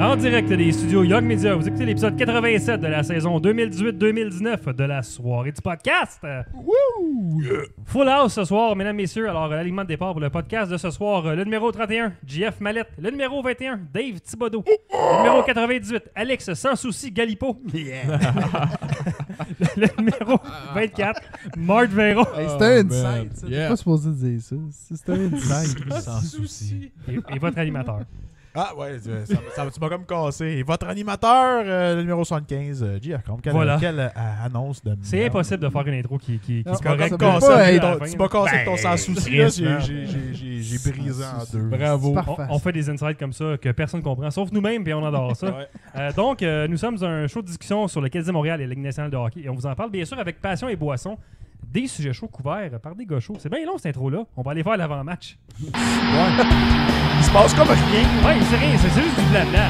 En direct des studios Young Media, vous écoutez l'épisode 87 de la saison 2018-2019 de la soirée du podcast. Full house ce soir, mesdames, messieurs. Alors, l'alignement de départ pour le podcast de ce soir, le numéro 31, JF Mallette. Le numéro 21, Dave Thibodeau. Le numéro 98, Alex Sans Souci Galipo. Le numéro 24, Marc Véro. Hey, c'était un insight. man. T'es Yeah. pas supposé dire ça. C'était un insight. Sans souci. Et votre animateur. Ah ouais, tu m'as comme cassé. Et votre animateur, le numéro 75, JF Combe. Voilà. Quelle annonce de C'est merde. impossible de faire une intro qui est Tu m'as correcte. comme peut cassé pas avec être- ton- tu m'as cassé avec ton sans souci. là. Chris, man. J'ai brisé en deux. Bravo. Parfait. On fait des insights comme ça que personne comprend, sauf nous-mêmes, et on adore ça. Ouais. Donc, nous sommes un show de discussion sur le Canadien Montréal et la Ligue nationale de hockey. Et on vous en parle, bien sûr, avec passion et boisson. Des sujets chauds couverts par des gars chauds. C'est bien long, cette intro-là. On va aller faire l'avant-match. Il se passe comme rien. Ouais, c'est rien, c'est juste du blabla.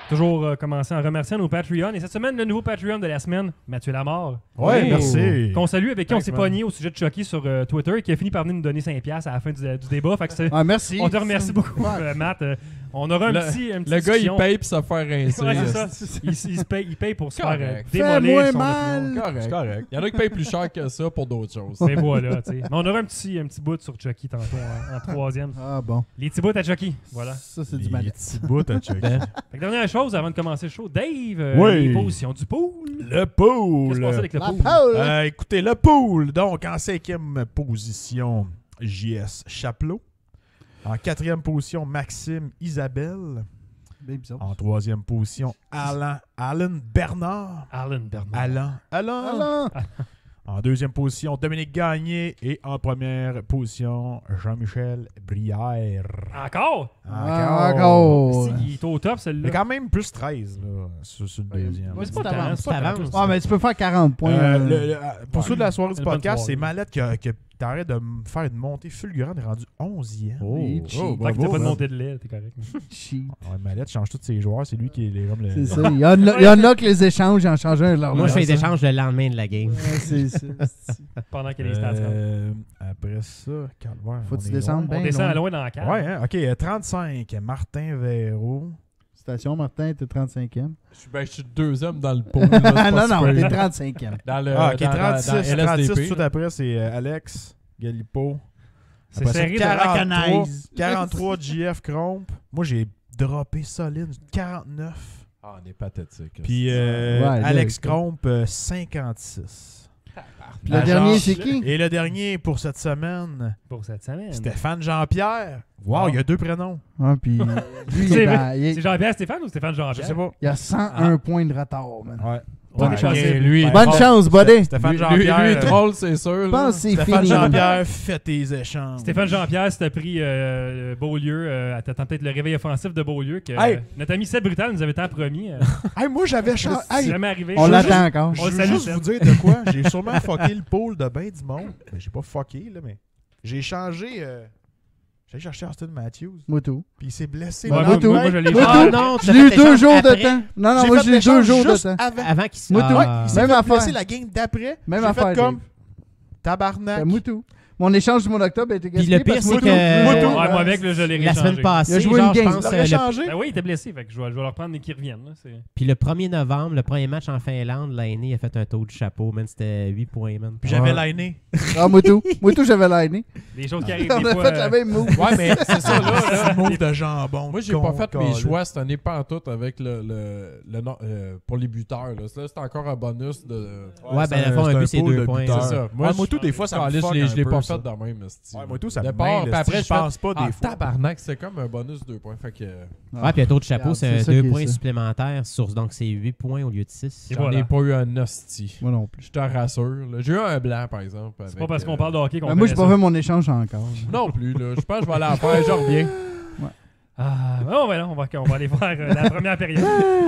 Toujours commencer en remerciant nos Patreons. Et cette semaine, le nouveau Patreon de la semaine, Mathieu Lamarre. Ouais, Oh. merci. Qu'on salue, avec qui on Thanks, s'est man. pogné au sujet de Chucky sur Twitter, qui a fini par venir nous donner 5$ à la fin du débat. Fait que Ah, merci. on te remercie beaucoup, Ouais. Matt. On aura un Le- petit Le gars, il discussion. paye pour se faire rincer. Ouais, c'est ça. Il se paye pour se faire Correct. démolir Fais-moi son mal. opinion. Correct. C'est correct. Il y en a qui payent plus cher que ça pour d'autres choses. Mais voilà, tu sais. Mais on aura un petit bout sur Chucky tantôt en troisième. Ah bon. Les petits bouts à Chucky, voilà. Ça, c'est du Les malade. petits bouts à checker. Fait que dernière chose avant de commencer le show, Dave, Oui. les positions du pool. Le pool. Qu'est-ce qui se passe avec le La pool? Paul. Écoutez, le pool. Donc, en 5e position, JS Chapelot. En 4e position, Maxime Isabelle. Bien bizarre. En 3e position, Alan Bernard. Alan Bernard. Alors, En 2e position, Dominique Gagné. Et en première position, Jean-Michel Brière. Encore? encore. Si, il est au top, Mais celui-là. quand même plus 13 là, sur le deuxième. Ouais, c'est pas Ça tant, avance, c'est pas ça tant. avance. Ah, mais tu peux faire 40 points. Pour ceux de la soirée du Une bonne podcast, c'est soirée. Mallette qui t'arrête de me faire une montée fulgurante. Il est rendu 11e. Oui, cheap. Tant que t'as pas de montée de lait, t'es correct. Cheap. Ouais, Mallette change tous ses joueurs. C'est lui qui est comme le. C'est ça. Il y en a que les échanges, j'en change un de leur Moi, je fais nom. des échanges le lendemain de la game. Ouais, c'est ça. Pendant qu'il y a des stats. Après ça, calvaire. Faut que on tu est descendes loin. On bien descend à loin. loin dans la cave. Ouais, hein, ok, 35, Martin Véro. Station Martin, t'es 35e. Je suis deuxième dans le pool. Ah non, non, t'es 35e. Dans le, Ah, ok, dans 36, dans 36 LSDP, tout de suite après, c'est Alex Galipo. C'est Après ça, serré de 43, recognize. 43 JF Cromp. Moi, j'ai droppé solide, 49. Ah, on est pathétique. Puis là, Alex écoute. Cromp, 56. Puis le dernier, c'est qui? Et le dernier pour cette semaine, pour cette semaine. Stéphane Jean-Pierre. Wow, Ah. il y a 2 prénoms. Ah, puis lui, il C'est est vrai. dans- il C'est Jean-Pierre Stéphane ou Stéphane Jean-Pierre? Je sais pas. il y a 101 points de retard, man. Ouais. Bonne Ouais, chance. ok, lui, Bonne chance, buddy. Stéphane lui, Jean-Pierre. lui, troll, c'est sûr. Je pense que c'est Stéphane fini. Jean-Pierre, fais tes échanges. Stéphane Jean-Pierre, si t'as pris Beaulieu, t'attends peut-être le réveil offensif de Beaulieu, que Hey! notre ami Seb Brutal nous avait tant promis. Hey, moi, j'avais changé. C'est jamais arrivé. On je- l'attend encore. Je On veux le salue, juste Seb. vous dire de quoi. J'ai sûrement fucké le pôle de ben du monde. Ben, j'ai pas fucké, là, mais j'ai changé. J'ai cherché Austin Matthews. Moi tout. Puis il s'est blessé. Ouais, le moi, lendemain. moi, je l'ai Moi, fait. Ah tout. non, tu Je as l'ai eu fait 2 l'échange jours de après. temps. Non, non, J'ai moi, fait j'ai eu 2 l'échange jours de juste temps. avant. Avant qu'il se... Moi, tout. Ouais, Ah. il s'est Même fait affaire. blesser la game d'après. Même J'ai affaire, fait comme Dave. tabarnak. Moi tout. Mon échange du mois d'octobre a été Puis gaspillé le pire, parce c'est que que... Moi, tout. Ouais, moi avec, là, je l'ai La réchangé. semaine passée, Il a joué genre, une je game. pense... Il l'aurait le- changé. Ben oui, il était blessé, fait que je vais le reprendre et qu'il revienne. Là, Puis le 1er novembre, le premier match en Finlande, l'année, il a fait un taux de chapeau, man. C'était 8 points, man. Puis j'avais liné. Ah, moi tout. Moi tout, j'avais liné. Des choses qui arrivent On des a fois. fait la même move. Ouais, mais c'est ça, là. C'est move de jambon. Moi, j'ai con, pas fait mes calé. choix cette année, pas en tout, avec pour les buteurs. Là, c'est encore un bonus de. Ouais, ben, à fond, un but, c'est 2 points. C'est ça. Moi, tout, des fois, ça me fuck je l'ai un pas peu, fait fait de même, esti. Ouais, moi, tout, ça me Départ, mêle, puis après, je pense pas des fois. tabarnak, c'est comme un bonus 2 points. Fait que. Ouais, puis un taux de chapeau, Regarde, c'est c'est ça 2 qui est points ça. supplémentaires. Donc, c'est 8 points au lieu de 6. Et J'en voilà. ai pas eu un hostie. Moi non plus. Je te rassure. Là. J'ai eu un blanc, par exemple. C'est avec, pas parce qu'on parle de hockey qu'on Ben, moi, j'ai connaît pas ça. fait mon échange encore. Non plus, là. Je pense que je vais aller en faire, je reviens. Ah, ben, on va aller faire la première période.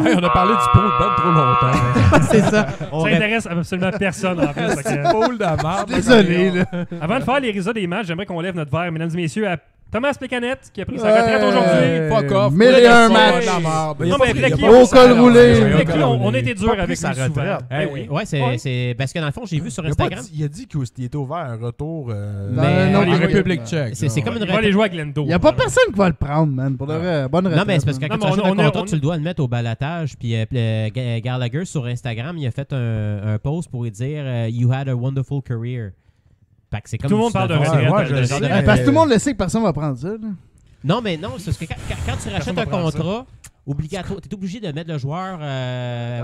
Hey, on a parlé du pot de ben trop longtemps. C'est ça. Ça intéresse absolument personne en plus. fait que- Poule de merde. Désolé, là. Avant de faire les résultats des matchs, j'aimerais qu'on lève notre verre, mesdames et messieurs, à Thomas Plekanec qui a pris sa retraite aujourd'hui. Fuck off. 1001 Pas matchs. de la merde. Non, mais Plecky, Au col roulé. Plecky, on a été dur Pas avec pris sa lui souvent. retraite. Eh oui. Ouais, c'est parce que dans le fond, j'ai vu sur Il a pas Instagram. dit- il a dit qu'il était ouvert un retour. Mais- non, les En il- République tchèque. C'est comme une Il va aller jouer à Glendo. Il y a pas personne qui va le prendre, man. Pour de vrai. Bonne retraite. Non, mais c'est parce que man. quand Non, tu mais achètes on un a- contrat, on- tu le dois le mettre au balatage. Puis Gallagher, sur Instagram, il a fait un post pour lui dire You had a wonderful career. Fait que c'est comme Tout le monde parle de Ouais, retraite. ouais, je de- sais. de- Ben, parce que tout le monde le sait que personne va prendre ça. Là. Non, mais non, c'est parce que quand tu rachètes va un prendre ça. contrat, obligatoire, tu es obligé de mettre le joueur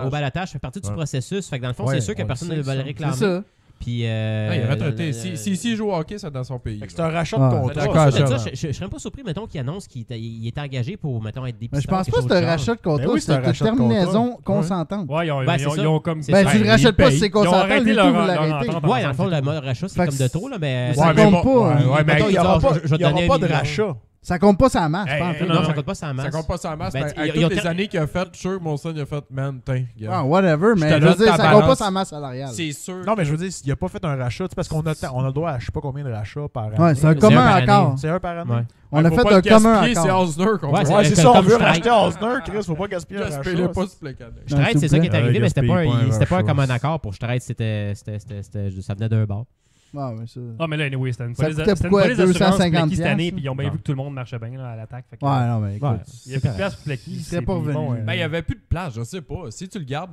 au balatage. Ça fait partie du Ouais. processus. Fait que dans le fond, Ouais, c'est sûr que on le personne sait, ne va le ça. C'est réclamer. ça. Puis, Il est retraité. S'il joue au hockey, c'est dans son pays. Fait que c'est un rachat Ouais. de contrat. D'accord, ça, Achat, je serais pas surpris, mettons, qu'il annonce qu'il est engagé pour, mettons, être dépisteur. Mais je pense quelque pas que chose c'est un du genre. rachat de contrat. Ben oui, c'est un c'est une rachat de terminaison contrat. consentante. Ouais, ils ont, Ben, ils ont- c'est ils ont ça. comme. C'est Ben, ça. tu le ils rachètes pas payent. si c'est Ils ont consentant, arrêté lui, leur tout, vous leur l'arrêtez. entente. Ouais, dans le fond, le rachat, c'est Fait comme que de trop, là, mais. Ça Ouais, mais compte bon, pas. ouais, ouais, mais Mettons, Il n'y aura je vais pas, te il y aura donner pas un de million. rachat. Ça compte pas sa masse, Hey, pas en hey, tout. non, Non, non. ça compte pas sa masse. Ça compte pas sa masse. Ben, mais ils avec ont toutes les tra- années qu'il a fait, je suis sûr que mon son, il a fait, man, tiens, gars. Ah, whatever, mais te je donne veux dire, ta ça compte pas balance. sa masse salariale. C'est sûr. Non, mais je veux dire, il n'a pas fait un rachat, tu sais, parce qu'on a, on a le droit à je sais pas combien de rachats par année. Ouais, c'est un C'est commun un par accord. année. C'est un par année. Ouais. On a Faut fait pas un le commun gaspiller, c'est accord. Osner qu'on Ouais, fait. Ouais, c'est comme- ça, on comme veut Strike. racheter Osner, Chris, faut pas gaspiller un Gaspille rachat. pas ce plein cadet. Je traite, c'est ça qui est arrivé, mais c'était pas Gaspille, comme un accord pour je traite, ça venait d'un bar. Ah, ouais, ça. Ah, mais là, anyway, c'était une Ça police coûtait c'était une pourquoi, police d'assurance 250 Plecky cette année, piastres, puis ils ont bien là? vu que tout le monde marchait bien là, à l'attaque. fait que, Ouais, non, mais écoute. Ouais. il y a plus de place pour Plecky. Il serait pas revenu. Ben, il y avait plus de place, je sais pas. Si tu le gardes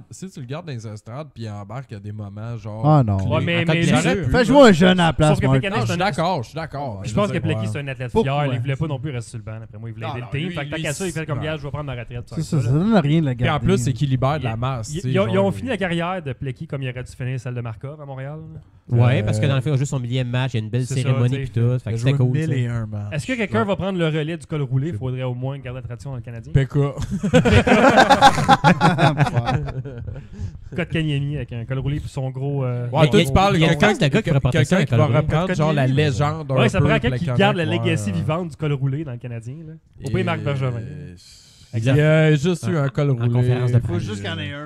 dans les estrades, puis il embarque à des moments, genre. Ah, non. Ouais, mais En cas de lui, blessure. Fais jouer un jeune à la place, Sauf que Marc. Plekanec, Non, je c'est suis un- d'accord, je suis d'accord. Je pense que veux dire, Plecky, ouais. c'est un athlète Pourquoi? fier. Il voulait pas non plus rester sur le banc. Après moi, il voulait Non, aider non, le team. lui, Fait que tant lui, qu'à ça, il fait comme ouais. gars, je vais prendre ma retraite. Ça donne rien de la Puis garder. en plus, c'est qu'il libère de la Il- masse. tu sais, Ils ont genre, fini la carrière de Plecky comme il aurait dû finir celle de Markov à Montréal. Ouais, parce que dans le fait, il a juste son millième match, il y a une belle C'est ça, cérémonie tu puis sais. tout. Il Fait a que joué c'était cool. tu sais. 1001 matchs. Est-ce que quelqu'un va prendre le relais du col roulé? Il faudrait au moins garder la tradition dans le Canadien. PK. Code Kanyemi avec un col roulé puis son gros. Ouais, Il y toi, a- tu parles il y a de une classe de gars qui pourrait porter ça, quelqu'un qui un va col roulé. reprendre genre la légende. Ouais, ça prend quelqu'un qui Plekanec, garde la ouais. legacy vivante du col roulé dans le Canadien. Là. Au pays, Marc Bergevin. Il y a juste eu un col roulé. conférence de Faut presse. juste qu'il y en ait un.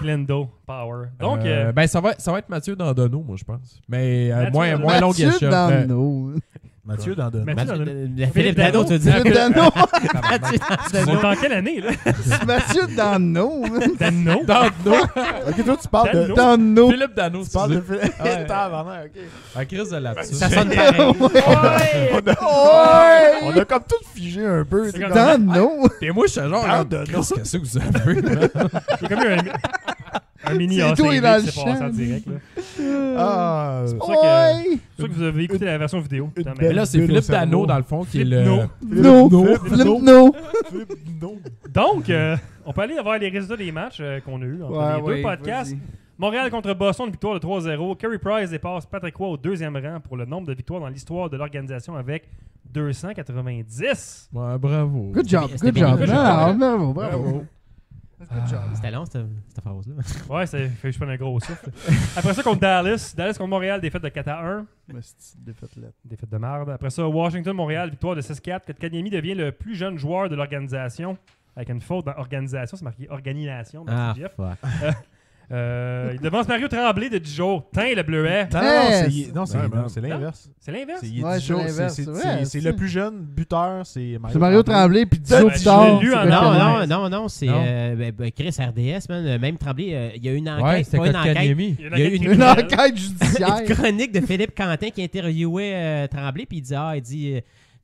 Glendo, Power. Donc, Ben, ça va être Mathieu Dandonneau, moi, je pense. Mais Mathieu moins Dandonneau. longue Mathieu échelle. Dano. Mathieu Dandonneau. Mathieu Mathieu- Dano. Philippe Dano, tu veux dire. Philippe Dano. Mathieu on Dano. est en quelle année, là? Mathieu Dano. Dano? Dandonneau. Ok, toi, tu parles de. Dano. Dano. Philippe Dano, Tu parles de. Ouais. Tabarnak, ok. La crise de lapsus. Ça sonne pareil. Ouais. On a comme tout figé un peu. C'est comme- Dano. Et moi, je suis genre, Dandonneau. qu'est-ce que vous avez? man? Il y a comme eu un mini C'est ACV tout, il est dans qui le s'est passé en champ. direct. Là. Ah, C'est pour ça que, Ouais. c'est pour ça que vous avez écouté la version vidéo. Putain, mais Mais là, c'est Bulle au Philippe Dano, cerveau. dans le fond, qui est Philippe le. No. No. Philippe No. Donc, on peut aller voir les résultats des matchs qu'on a eu entre les deux podcasts. Montréal contre Boston, une victoire de 3-0. Carey Price dépasse Patrick Roy au deuxième rang pour le nombre de victoires dans l'histoire de l'organisation avec 290. Ouais, bravo. Good job, C'était good bien, job. good Non, job. bravo, bravo. Good job. C'était long, cette phrase-là. Ouais, ça fait que je prenne un gros souffle. Après ça, contre Dallas. Dallas contre Montréal, défaite de 4-1. Mais c'est une défaite là. Défaite de marde. Après ça, Washington-Montréal, victoire de 6-4. Kotkaniemi devient le plus jeune joueur de l'organisation. Avec une faute dans organisation, c'est marqué organisation. Merci, Jeff. fuck. Il devance Mario Tremblay de 10 jours. Tain le bleuet. Non, Yes. non, c'est l'inverse. C'est l'inverse. C'est Ouais, c'est l'inverse, c'est vrai, c'est c'est- le plus jeune buteur, c'est C'est Mario Tremblay, puis 10 jours plus je tard. l'ai lu c'est en Kotkaniemi. Non, c'est Non. Chris RDS, man. Même Tremblay, il y a eu une Ouais, enquête, c'était pas une enquête. Kotkaniemi. Il Il y a eu qui Une criminelle. enquête judiciaire. Une chronique de Philippe Quentin qui interviewait Tremblay, puis il dit,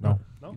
Non. Non?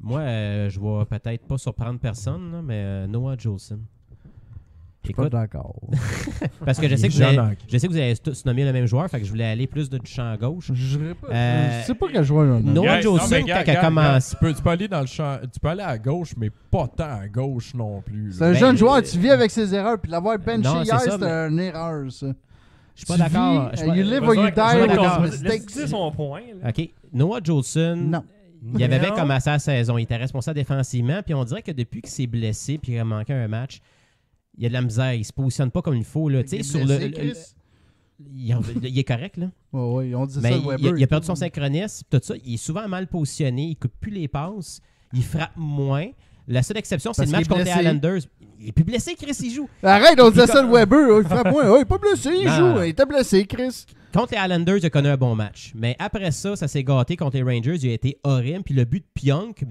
Moi, je vais peut-être pas surprendre personne, là, mais Noah Jolson. Je suis pas d'accord. Parce que je sais que Jean-Luc. vous avez tous nommé le même joueur, fait que je voulais aller plus du champ gauche. Je sais pas quel joueur. Noah Jolson, quand il commence... Tu peux aller dans le champ, tu peux aller à gauche, mais pas tant à gauche non plus. C'est un jeune joueur, tu vis avec ses erreurs, puis l'avoir benché Non, hier, c'est ça, c'était une erreur, ça. Je suis pas d'accord. You live or you die with D'accord, his mistakes. laisse dire son point. là. OK. Noah Jolson, Non. il avait bien Non. commencé la saison. Il était responsable défensivement. Puis on dirait que depuis qu'il s'est blessé puis qu'il a manqué un match, il y a de la misère. Il se positionne pas comme il faut. Là. Tu sais, sur il est correct, là. Oui, on dit Mais ça, Weber. il a perdu son synchronisme. Tout ça. Il est souvent mal positionné. Il ne coupe plus les passes. Il frappe moins. La seule exception, c'est Parce le match qu'il est contre les blessé. Islanders. Il est plus blessé, Chris, il joue. Arrête, on disait ça de Weber. Il frappe moins. Il est pas blessé, il Non. joue. Il était blessé, Chris. Contre les Islanders, il a connu un bon match. Mais après ça, ça s'est gâté contre les Rangers. Il a été horrible. Puis le but de Pionk,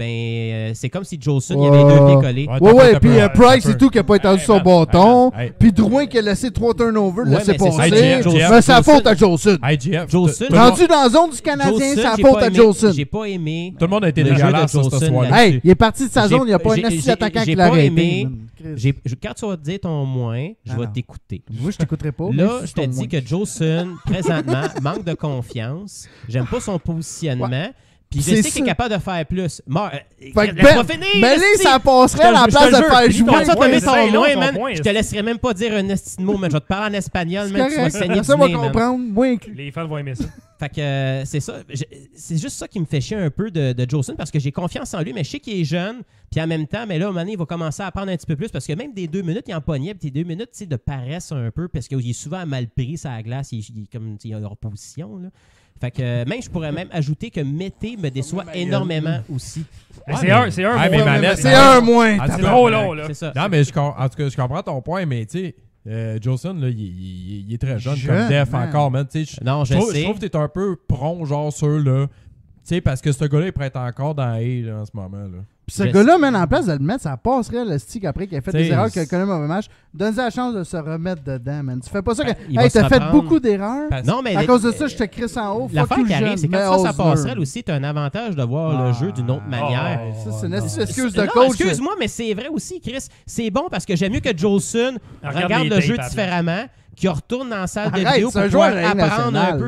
c'est comme si Jolson il avait les deux pieds collés. Ouais, puis Price et tout qui a pas étendu son bâton. hey. Puis Drouin qui a laissé 3 turnovers, Ouais, laissé mais c'est ça, passer. Jeff, Mais c'est la faute à Jolson. Hey, Jeff, Jolson, Rendu dans la zone du Canadien, Jolson, c'est la j'ai faute pas à aimé- Jolson. J'ai pas aimé. tout le monde a été Le jeu de dégueulasse ce Jolson soir-là. là-dessus. Hey, il est parti de sa J'ai- zone, il n'y a pas un j'ai- assis j'ai- attaquant j'ai qui l'a pas arrêté. aimé. man. Chris. Quand tu vas te dire ton moins, je Ah vais non. t'écouter. Moi, je t'écouterai pas. Là, mais je te dis que Jolson, présentement, manque de confiance. J'aime pas son positionnement. Puis je C'est sais qu'il est ça. capable de faire plus. Fait que Laisse-moi finir, Mets-les, esti. ça passerait à la Je te place de jure, faire quand jouer. tu vas te mettre c'est ton long, moins, son man, point, je te c'est- laisserai même pas dire un esti de mot, mais je vais te parler en espagnol, C'est man, tu vas correct. saigner Ça du va nez, man. comprendre. Moi inclus. Les fans vont aimer ça. Fait que c'est ça. C'est juste ça qui me fait chier un peu de Jolson parce que j'ai confiance en lui, mais je sais qu'il est jeune. Puis en même temps, mais là, au moment donné, il va commencer à apprendre un petit peu plus parce que même des 2 minutes, il en pognait. Puis des 2 minutes, tu sais, de paresse un peu parce qu'il est souvent mal pris sur la glace. Il est comme, tu sais, il est en position, là. Fait que même, je pourrais même ajouter que Mété me déçoit énormément aussi. C'est un Ah, mais bon- Malette, C'est un moins. Ah, C'est trop long, là. C'est ça. Non, mais en tout cas, je comprends ton point, mais tu sais, Jolson, là, il est très jeune Jeune, comme def man. encore, man. Tu sais, Non, je sais. je trouve que t'es un peu prompt, genre, sur là. Tu sais, parce que ce gars-là, il pourrait être encore dans A là, en ce moment, là. Puis ce Je gars-là, man, en place de le mettre, ça passerait le stick après qu'il a fait T'sais, des erreurs, qu'il a connu un mauvais match. Donne-lui la chance de se remettre dedans, man. Tu fais pas ça que. il va Hey, se t'as fait reprendre. beaucoup d'erreurs. Non, mais À cause de ça, je te crisse en haut. Fuck l'affaire you, qui arrive, jeune. c'est Mais quand ça Osner. passerait aussi, t'as un avantage de voir le jeu d'une autre manière. Ça, c'est une non. excuse de Non, coach. excuse-moi, mais c'est vrai aussi, Chris. C'est bon parce que j'aime mieux que Jolson regarde les le tapes jeu à la différemment, qu'il retourne dans la salle de Arrête, vidéo c'est pour un joueur pouvoir de la Ligue apprendre un nationale.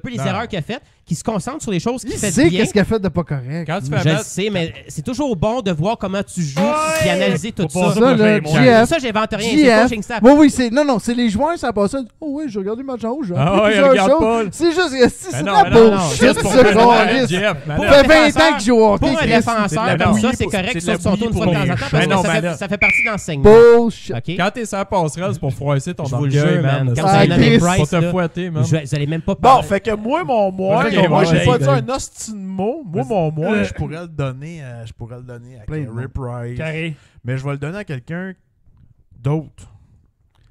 peu les Non. erreurs qu'il a faites, qu'il se concentre sur les choses qu'il Il fait sait bien. qu'est-ce qu'il a fait de pas correct. Quand tu fais Je le mettre- sais, mais c'est toujours bon de voir comment tu joues et analyser tout Faut pas ça. Ça, là, Moi, GF. Ça, j'invente rien. C'est JF. coaching staff. Oui, oui, c'est. Non, non, c'est les joueurs, ça passe ça. Oh, oui, j'ai regardé le match en haut, j'ai Ah appris ouais, plusieurs regarde choses. pas. C'est juste. C'est Ben de non, la ben non, non, bullshit, juste ce pour Malette, gars-là. Jeff, Ça Malette. fait 20 ans que je joue au Pour hockey, un Chris. défenseur, c'est de la comme bouillie ça, c'est pour- correct c'est que de la ça tourne une bouillie fois de temps en pour temps les parce jeunes. que Non, ça fait- Malette. ça fait partie de l'enseignement. Bullshit. OK? Quand t'es sur la passerelle, c'est pour froisser ton Je vous le orgueil, jure, man. Quand vous C'est avez nommé Price, pour te là, fouetter, man. Vous allez même pas Bon, parler. fait que moi, mon moi, Ok, moi, j'ai ouais, pas ouais. dit un hostie de mot. Moi, mon moi, je pourrais le donner à Plein de Carey mots. Price. Carré. Mais je vais le donner à quelqu'un d'autre.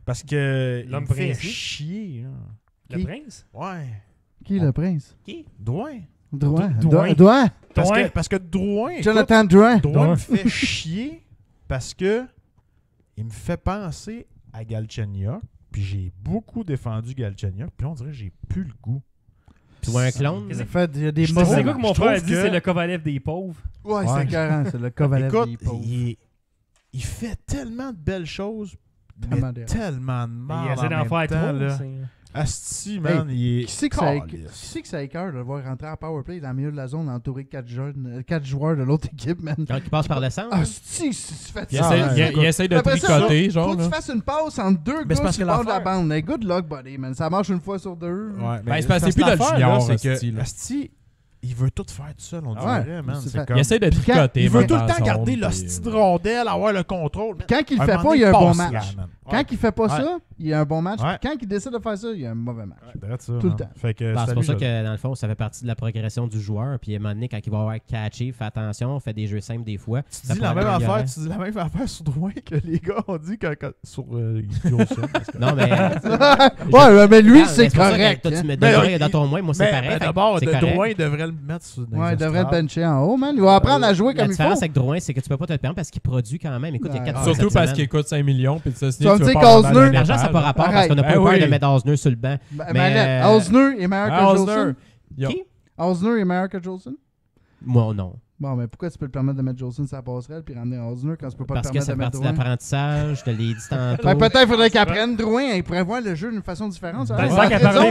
Parce que il L'homme me fait princier. chier. là. Le Qui? prince? Ouais. Qui, le prince? Drouin. Drouin. Drouin. Drouin. Parce que Drouin, écoute, Jonathan Drouin. Drouin me fait chier parce que il me fait penser à Galchenyuk. Puis j'ai beaucoup défendu Galchenyuk. Puis on dirait que j'ai plus le goût. Tu vois un clone? Qu'est-ce Il fait il y a des C'est mauvais. quoi que mon je frère a trouve dit, que- c'est le Kovalev des pauvres. Ouais, Ouais. c'est carré, c'est le Kovalev. Écoute, des pauvres. il fait tellement de belles choses, Tellement mais d'erreurs. tellement de Il mal essaie en d'en même faire temps, trop. là. c'est- Asti, man, il est... Qui c'est que ça écœure de le voir rentrer en powerplay dans le milieu de la zone entouré de 4 joueurs de l'autre équipe, man? Quand il passe par le centre? Asti, c'est fait Il ça. essaie, il essaie de Après ça, tricoter, faut genre. que tu là. fasses une passe entre deux Mais c'est gars parce sur que le bord de la l'affaire- bande. Hey, good luck, buddy, man. Ça marche une fois sur deux. Ouais, Ben, c'est parce que c'est plus dans le l'affaire, junior, là, c'est Asti, que là. Asti, il veut tout faire tout seul, on Ah ouais, dirait, man. c'est C'est fait- comme... Il essaie de Puis quand- tricoter. Il veut même tout le dans temps la garder zone, l'hostie puis, de rondelle, avoir le contrôle. Quand il le Un fait moment pas, donné, il y a un bon passe, match. man. Quand il fait pas Ouais. ça, il y a un bon match. Ouais. Quand il décide de faire ça, il y a un mauvais match. Ça, Tout le hein. temps. Fait que Bah, c'est pour ça salut, que, dans le fond, ça fait partie de la progression du joueur. Puis, à un moment donné, quand il va avoir catché, fais attention, fait des jeux simples des fois. Tu dis la même affaire, tu dis la même affaire sur Drouin que les gars ont dit sur Jolson. Non, mais. Ouais, mais lui, Ah, c'est mais pour ça que correct. toi, tu hein. me Mais donnerais il- dans ton moins, moi, c'est pareil. Mais fait que d'abord, c'est correct. Drouin devrait le mettre sur les Ouais, il devrait le estrades. bencher en haut, man. Il va apprendre à jouer La comme il faut. différence avec Drouin, c'est que tu peux pas te le permettre parce qu'il produit quand même. Écoute, il y a Ouais. 4 Surtout parce qu'il coûte 5 millions. Puis ça, Tu vas me dire qu'Osner- L'argent, ça n'a pas rapport parce Arrête. qu'on n'a pas Ben peur oui. de mettre Osner sur le banc. Osner est meilleur que Jolson. Qui? Osner est meilleur que Jolson. Moi, non. Bon, mais pourquoi tu peux te permettre de mettre Jolson sur la passerelle puis ramener Osner quand tu peux pas Parce te que permettre c'est de mettre partie de Drouin? l'apprentissage, je te l'ai dit tantôt. Ben, peut-être qu'il faudrait qu'il apprenne Drouin. Il pourrait voir le jeu d'une façon différente. Ben, tant qu'à parler, Ouais,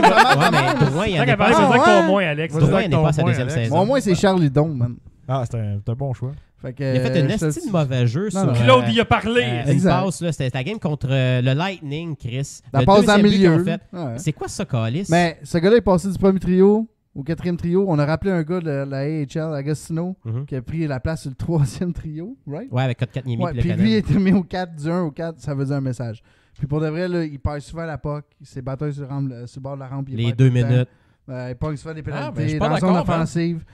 mais Drouin, il y Tant en qu'à a parler, pas. faut dire que ouais? ton moins, Alex. Vas-y. Drouin n'est pas à sa Ton deuxième point, Alex. saison. Au moins, c'est Charlie Don, man. Ah, c'est un bon choix. Fait que, Il a fait un je te esti le- de mauvais jeu Non, sur... non. Claude, il a parlé. une Exact. passe, là, c'était la game contre le Lightning, Chris. La Le passe dans le deuxième but qu'ils ont milieu. fait. Ouais. C'est quoi ça, Calis? Mais ce gars-là est passé du premier trio au quatrième trio. On a rappelé un gars de la AHL, Agostino, Mhm. qui a pris la place sur le troisième trio, right? Ouais, avec Code 4 Ouais, puis lui, il était mis au 4, du 1 au 4, ça veut dire un message. Puis pour de vrai, là, il perd souvent la POC. Il s'est battu sur le bord de la rampe. Il Les perd 2 tout le temps. minutes. Il pogne souvent des ben, je pénalités suis pas dans la zone d'accord, man. offensive.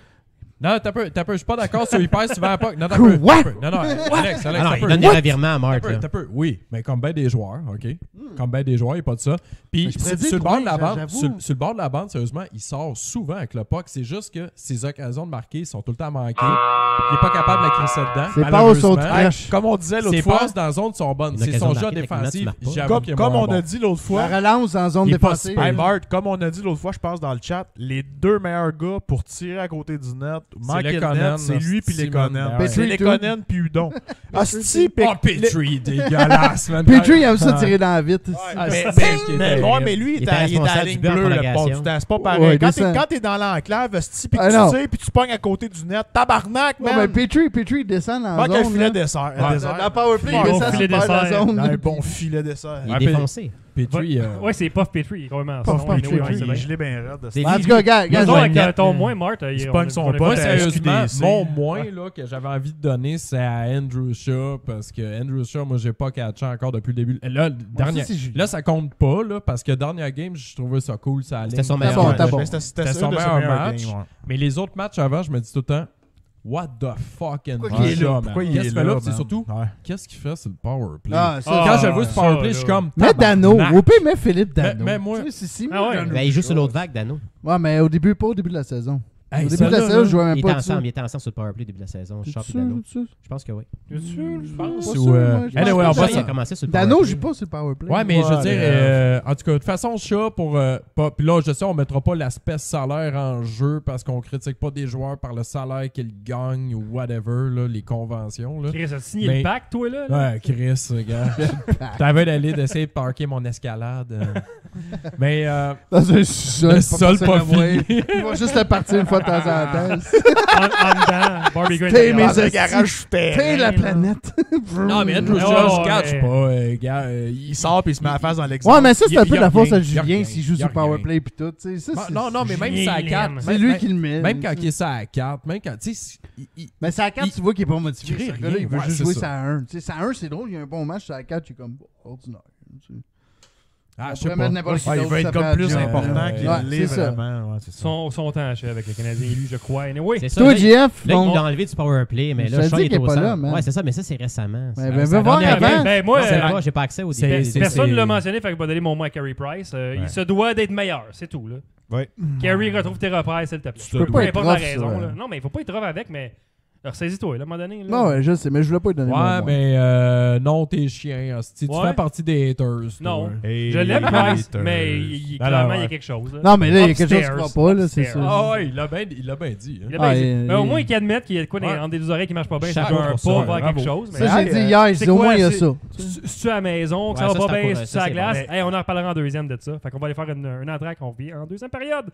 Non, t'as peu, je suis pas d'accord sur il perd souvent à pas. Non, What? Non, Alex, Ah non, t'as il peu. donne des revirements à Marc. là. T'as peu, oui, mais comme bien des joueurs, OK? Comme bien des joueurs, il n'y a pas de ça. Mais Puis je pourrais sur dire le bord de la Drouin, bande, j'avoue. sur le bord de la bande, sérieusement, il sort souvent avec le puck. C'est juste que ses occasions de marquer sont tout le temps manquées. Il n'est pas capable de la crisser dedans. C'est pas au malheureusement. saut de fraîche. Comme on disait l'autre Ses fois, passes dans la zone sont bonnes. Une C'est occasion son de jeu marquer, techniquement, tu défensif. marques pas. J'avoue qu'il est comme moins on bon. a dit l'autre fois, La relance en zone Il est pas défensive. super. Hey Bart, comme on a dit l'autre fois, je pense dans le chat, les deux meilleurs gars pour tirer à côté du net, manquer le Lekonen, net, c'est lui puis hostie, Lekonen. man. C'est Petrie, Lekonen puis Udon. Asti, Oh, Petrie, dégueulasse, man. Petrie, il aime ça tirer dans la vitre. Ah, mais, c'est mais- qui est mais- terrible. ouais, mais lui, Il il était est dans la responsable du ligne but en bleue la plupart prolongation. du temps. C'est pas pareil. Ouais, quand descend. t'es dans l'enclave, asti, puis Ah, que non. tu tires, puis tu pognes à côté du net, tabarnak, Ouais, mais man! Petrie descend dans Manque la un zone. filet là. dessert. Dans la powerplay, Ouais, il bon descend filet sur le bord de la dessert. zone. Un bon filet dessert. Il est Ouais, défoncé. Petrie, Ouais, c'est Puff Petrie. Il est complètement Puff son. Petrie, Anyway, c'est bien. Je l'ai bien raide. C'est En lui, tout cas, gars, Disons, avec net, ton moins, Marthe, il pogne son moi, pote à sérieusement, SQDC. mon moins là, que j'avais envie de donner, c'est à Andrew Shaw, parce que Andrew Shaw, moi, j'ai pas catché encore depuis le début. Là, là ça compte pas, là, parce que dernière game, je trouvais ça cool, ça allait. C'était son T'as meilleur bon, match. t'as bon. C'était son un de ses meilleur meilleurs match. games, ouais. Mais les autres matchs avant, je me dis tout le temps, what the fuck, Andrew Pourquoi il est Shaw, là? man? Pourquoi il Qu'est-ce est qu'il fait là? là, C'est man? surtout, Ouais. qu'est-ce qu'il fait sur le power play? Ah, ça. Ah, Quand je le vois sur ça, power play, là. je suis comme. Mets Dano. tabarnak. Au pire, mets Philippe Dano. Mais moi- Tu sais, c'est Ah ouais. Ben, il joue sur l'autre vague, Dano. Ouais, mais au début, pas au début de la saison. Hey, Au début de la ça, saison, là, je jouais même Ils pas étaient dessus. ensemble, sur le powerplay début de la saison. Sharp et Dano. Je pense que oui. Je pense, Pas ou, sûr, moi, je anyway, pense on pas va que Il a ça. commencé sur le Dano powerplay. joue pas sur le powerplay. Ouais, mais je veux Ouais, dire, en tout cas, de toute façon, Shaw, puis là, je sais, on mettra pas l'aspect salaire en jeu parce qu'on critique pas des joueurs par le salaire qu'ils gagnent ou whatever, là, les conventions. Là. Chris a signé Mais- le pack, toi, là. là? Ouais, Chris, gars. T'avais d'aller d'essayer de parker mon escalade. Mais Dans un sol. le sol pas fini. fini. Il va juste le partir une fois de temps en temps. En dedans, Barbie T'es Green. mes Dans un hosties. garage T'es la planète. Non, mais Andrew Ouais, Shaw, ouais, je catch ouais. pas, gars. Il sort puis il se met à la face dans l'exemple. Ouais, mais ça, c'est un Il peu y a la force rien, à il y a Julien rien, s'il joue il y a sur powerplay pis tout. Tu sais, ça, c'est- Non, mais même Julien sa l'aime. carte. C'est lui qui le met. Même quand il est sur la carte, même quand. Tu sais, Mais sa carte, tu vois qu'il est pas motivé. crée Ce gars-là, il veut rien, juste ouais, jouer c'est sa 1. Tu sais, sa 1, c'est drôle, il y a un bon match. Sa 4, tu es comme ordinaire. Tu sais. Ah, On je sais pourrait pas. mettre n'importe qui Ouais, il d'autre, va ça être comme fait plus la job. important qu'il Ouais, l'est c'est ça. vraiment. Ouais, c'est ça. Son temps achevé avec le Canadien élu, je crois. Anyway. C'est ça. Toi, Là, JF, là, il bon. l'a enlevé du powerplay, mais Je là, te Shaw dis il est qu'il est au pas centre. là, man. Ouais, c'est ça, mais ça, c'est récemment. Ouais, Ça- ben, ça va voir dernière avant. game, Ben, moi, je sais pas, j'ai pas accès au c'est- détail. c'est- personne ne l'a c'est- mentionné, fait que je vais donner mon mot à Carey Price. Il se doit d'être meilleur, c'est tout. Là. Ouais. Carey, retrouve tes repères, s'il te plaît. peux Peu pas être importe la rough, raison. ça. Là. Non, mais il faut pas être rough avec, mais ressaisis-toi, là, à un moment donné. Là. Non, ouais, je sais, mais je voulais pas lui donner mon Ouais, mot. mais non, t'es chien. hostie. Tu Ouais. fais partie des haters. Non. toi. Je l'aime, Price, haters. mais clairement, il y a quelque chose. Là. Non, mais là, il y a quelque chose qui Upstairs, va pas, là, c'est upstairs. sûr. Ah ouais, il l'a bien dit. Hein. Il a bien Ah, dit. il- Mais au moins, qu'il admette qu'il y a de quoi Ouais. entre des deux oreilles qui marchent pas bien. C'est Chapeau un pour ça, pas ouais, vers quelque bravo. chose. Mais Ça, j'ai dit hier, j'ai c'est dit au quoi, moins, il y a c'est- ça. Si tu es à la maison, que ça Ouais, va ça, pas c'est bien encourageant, sur la ça, c'est glace, bon. hey, on en reparlera en deuxième de ça. Fait qu'on va aller faire une entrée qu'on vit en deuxième période.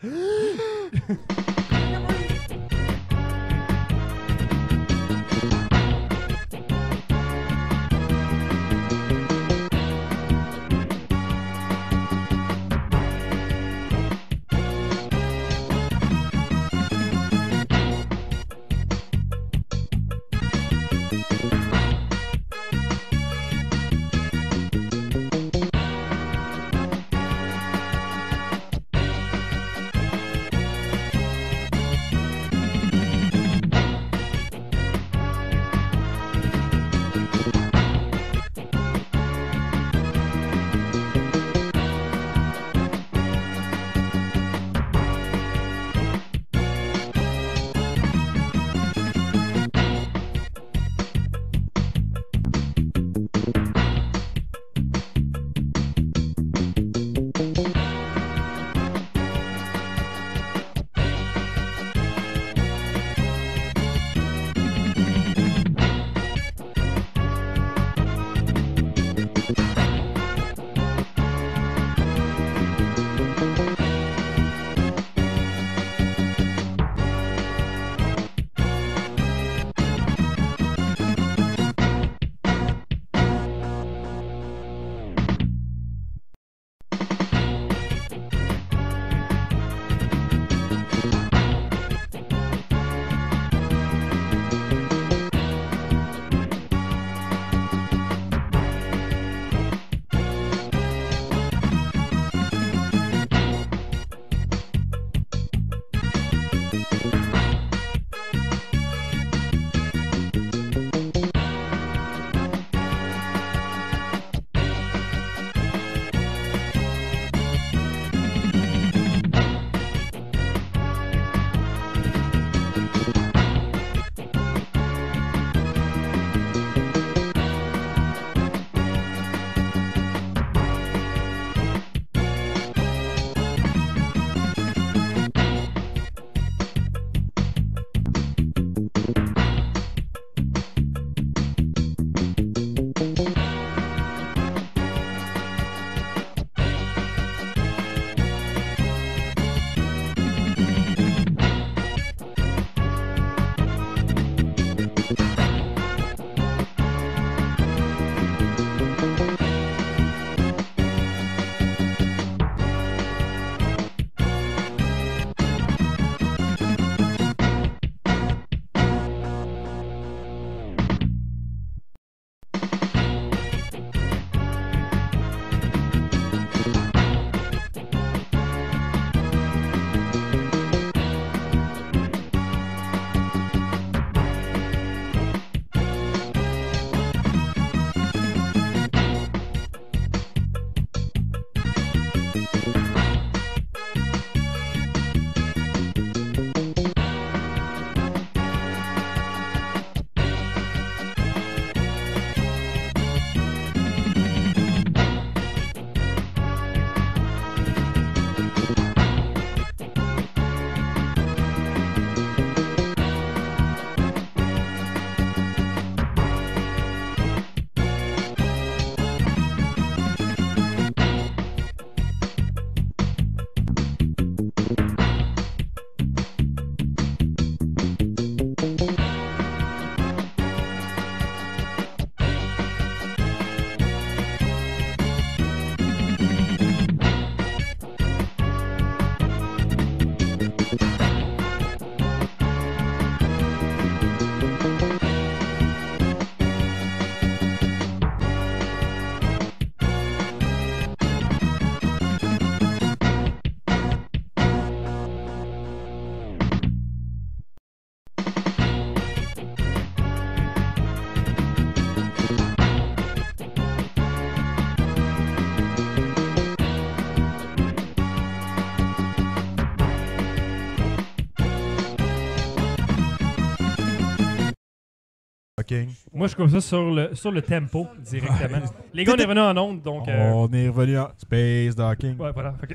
docking. Moi, je coupe ça sur le tempo directement. Les gars, on est revenus en onde, donc. On est revenu en space docking. Ouais, voilà. Fait que,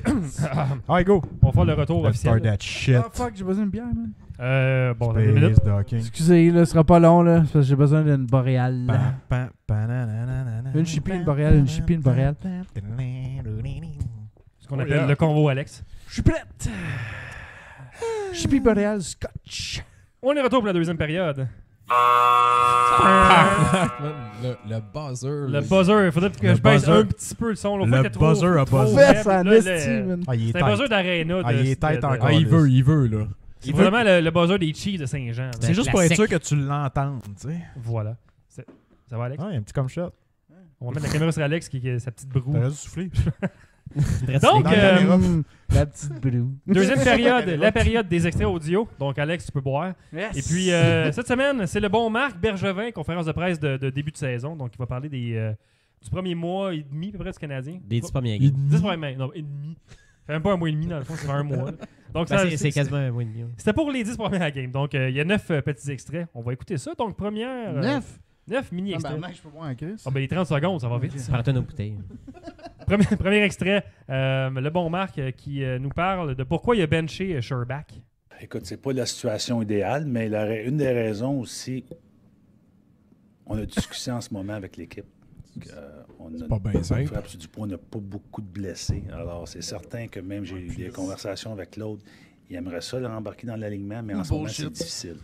Allez, go. on va faire le retour Let's start officiel. that shit. Ah, fuck, j'ai besoin d'une bière, man. Bon, dans 2 minutes. Space docking. Excusez, là, ce sera pas long, là, parce que j'ai besoin d'une boréale. Pam, pam, pananana. Une chipie, une boréale, une chipie, une boréale. Ce qu'on appelle le convo Alex. Je suis prête! Chipie, boréale, scotch. On est retour pour la deuxième période. Le buzzer. Le buzzer, il faudrait que Le je baisse buzzer. un petit peu le son. Là. Le Faut qu'il y ait trop- buzzer a trop buzzé. faible. Fesse en Là, esti, le- man. Ah, il est C'est un buzzer tête. d'aréna. Ah, il est tête encore. Ah, il veut, là. C'est vraiment le buzzer des Chiefs de Saint-Jean. là. C'est juste pour être classique. sûr que tu l'entendes, tu sais. Voilà. Ça va, Alex? Ah, il y a un petit comme shot. On va mettre la caméra sur Alex qui a sa petite broue. T'aurais dû souffler. Donc, Dans la caméra. La petite broue. deuxième période, la période des extraits audio. Donc, Alex, tu peux boire. Et puis, cette semaine, c'est le bon Marc Bergevin, conférence de presse de début de saison. Donc, il va parler du premier mois et demi, à peu près, du Canadien. Des 10 premiers Il- games. 10 premiers, non, et demi. Ça fait même pas un mois et demi, dans le fond, c'est un mois. Donc, Ben, ça, c'est quasiment un mois et demi. C'était pour les 10 premières games. Donc, il y a 9 petits extraits. On va écouter ça. Donc, première. 9? Mini Ah, extraits. ben, mec, je peux boire un Chris. Ah, ben, les 30 secondes, ça va vite. Prends-toi nos bouteilles. Premier extrait. Le bon Marc qui nous parle de pourquoi il a benché Sherbach. Écoute, c'est pas la situation idéale, mais une des raisons aussi, on a discuté en ce moment avec l'équipe. C'est pas bien simple. Frappe du point, on n'a pas beaucoup de blessés. Alors, c'est certain que même j'ai eu des conversations avec Claude, il aimerait ça le rembarquer dans l'alignement, mais en ce moment, c'est difficile.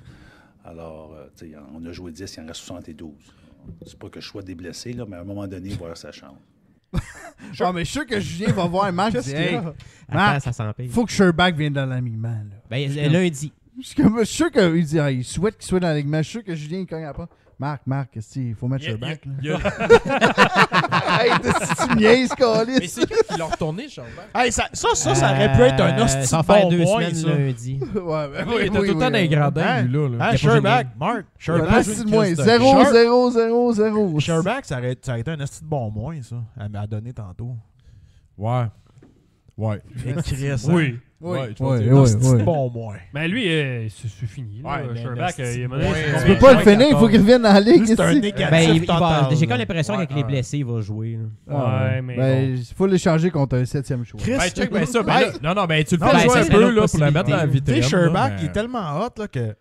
Alors, tu sais, on a joué 10, il en reste 72. C'est pas que je sois déblessé, là, mais à un moment donné, il va avoir sa chance. Ah, mais je suis sûr que Julien va voir Marc et dire Hey, Attends, Marc, ça s'empire. faut que Sherbach vienne dans l'alignement. Là. Ben, lundi. Je suis sûr qu'il dit il souhaite qu'il soit dans l'alignement. Je suis sûr que Julien il cogne à pas. Marc, il faut mettre Sherbach. Hey, si tu niaises, Mais câlisse. c'est quand qu'il l'a retourné, Sherbach? Hey, ça aurait pu être un hostie Ça va de faire bon 2 point, semaines ça. lundi. Ouais, ben Il était tout le temps dans les gradins, Hein? lui, là. Hein, Il a pas Sherbach, joué Mark. Sherbach, Sherbach, c'est de moins. 0, 0, 0, 0. Sherbach, ça aurait été un hostie de bon moins, ça. Elle m'a donné tantôt. Ouais. Et Chris, hein? Oui. Ouais, je Ouais, vais dire. ouais, Un hostie de ouais. bon moins. Mais lui, c'est fini. Là. Ouais, mais Sherbach, le il a style- mené. Ouais, Tu peux pas le finir, il faut qu'il revienne dans la ligue. Lui, c'est un ici. négatif Ben, il va, total. j'ai là. comme l'impression qu'avec les Ouais. blessés, il va jouer. là. Ouais, mais. Ben, il faut l'échanger contre un 7e choix. Chris, Ben, check bien ça. Ben, Hey, là, non, ben, tu le Non, fais ben, jouer ça, un c'est peu, une là, autre pour le mettre dans la possibilité. vitrine. Tu sais, Sherbach, là, il est mais- tellement hot, là, que...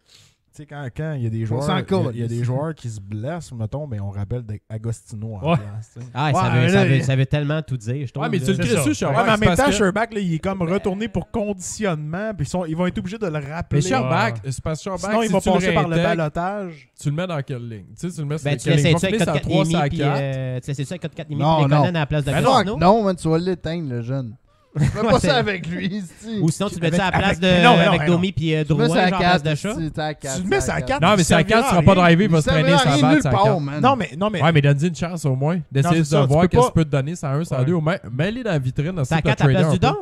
Tu sais, quand il y a des joueurs, s'en il y a des joueurs qui se blessent, mettons, ben on rappelle Agostino en Ouais. place. tu sais. Ah, Ouais, ça veut tellement tout dire, je trouve. Ouais, mais tu le C'est crées ça. dessus, Ouais, Sherbach. Ouais, mais en c'est même parce temps, que- Sherbach, là, il est comme retourné pour conditionnement, puis ils vont être obligés de le rappeler. Mais Sherbach, c'est parce que Sherbach, Sinon, il si va tu le passer par le réintègres, balotage. tu le mets dans quelle ligne? Tu sais, tu le mets sur Ben, tu quelle ligne? l'essayes-tu Va avec finir code sa 3, 4,5 sa puis 4. tu l'essayes-tu avec code 4,5 Non, puis les non. Conan à la place de Ben Gosselin? non, man, tu vas l'éteindre, le jeune. Fais pas ça avec lui, ici. Ou sinon, tu le mets ça à la place avec- non, avec non. Domi puis Tu Drouin, mets ça à genre à place 4. de chat. Tu le mets ça à 4. Non, mais sa 4 sera pas drivé, il va se traîner sa balle, nulle sa part, 4. man. Non, mais. Ouais, mais donne-lui une chance au moins d'essayer c'est ça, de tu voir peux qu'est-ce pas- qu'il peut te donner, ça 1, ça 2. Ou mets-les dans la vitrine. C'est à 4 à la place du don?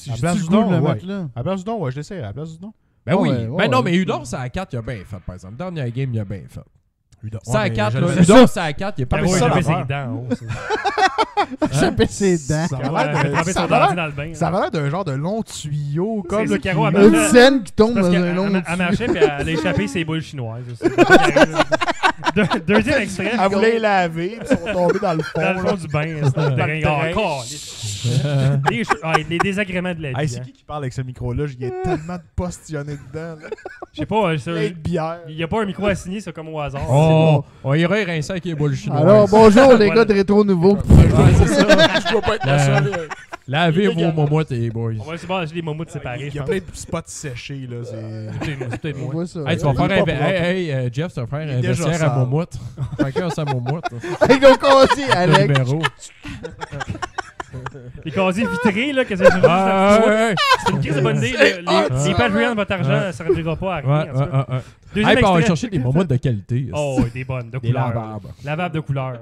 J'ai À la place le du goût de don, le ouais. mettre là. À la place du don, ouais, je l'essaie. À la place du don. Ben oui. Ouais, Ben non, ouais. mais Udor, c'est à 4, il a bien fait, par exemple. Dernière game, il a bien fait. Ouais, C'est à mais 4, je là. le- Udor, c'est à 4, il est pas Ah, mal ouais, ça, il a fait l'affaire. ses dents en haut. c'est- J'ai baissé les dents. Ça Il a a l'air trempé de- son ça a ordi l'air- dans le bain. ça a l'air d'un genre de long tuyau, comme C'est le Caro à Une scène qui tombe Parce dans qu'elle un long elle marchait puis elle a échappé ses boules chinoises. Je sais pas ce qui arrive. Deuxième extrait. Elle voulait les laver, puis ils sont tombés dans le fond. Dans le là. fond du bain. C'est un ringard. terrain. Caliste. Les désagréments de la Hey, vie. c'est hein. qui parle avec ce micro-là? Il y a tellement de postillonnés dedans. là. Je sais pas. Plein de bière. Il n'y a pas un micro assigné, c'est comme au hasard. Oh, on irait rincer avec les boules chinoises. Alors, bonjour les Voilà. gars de Rétro Nouveau. Ouais, c'est ça. Je dois pas être le seul. Lavez vos momottes, les boys. On va essayer de voir les momoutes séparés. Il y je a pense. plein de spots séchés. Là. C'est peut-être On moi. voit ça. Hey, tu vas Il est faire un... pas propre. Hey, Jeff, tu vas faire Il est un déjà vestiaire à sale. momotte. Chacun sa momotte. Hey, go concis, Le Alex. numéro. Les casiers vitrés, là, que c'est juste Ah, ouais, c'est une crise de bonne idée. Les Patreons, votre argent, ça ne servira pas à rien. ouais. en tout cas. Ouais. Deuxième Hey, puis on va extrait. chercher des momottes de qualité. Oh, des bonnes, de Des couleur. lavables. Lavables de couleur. là.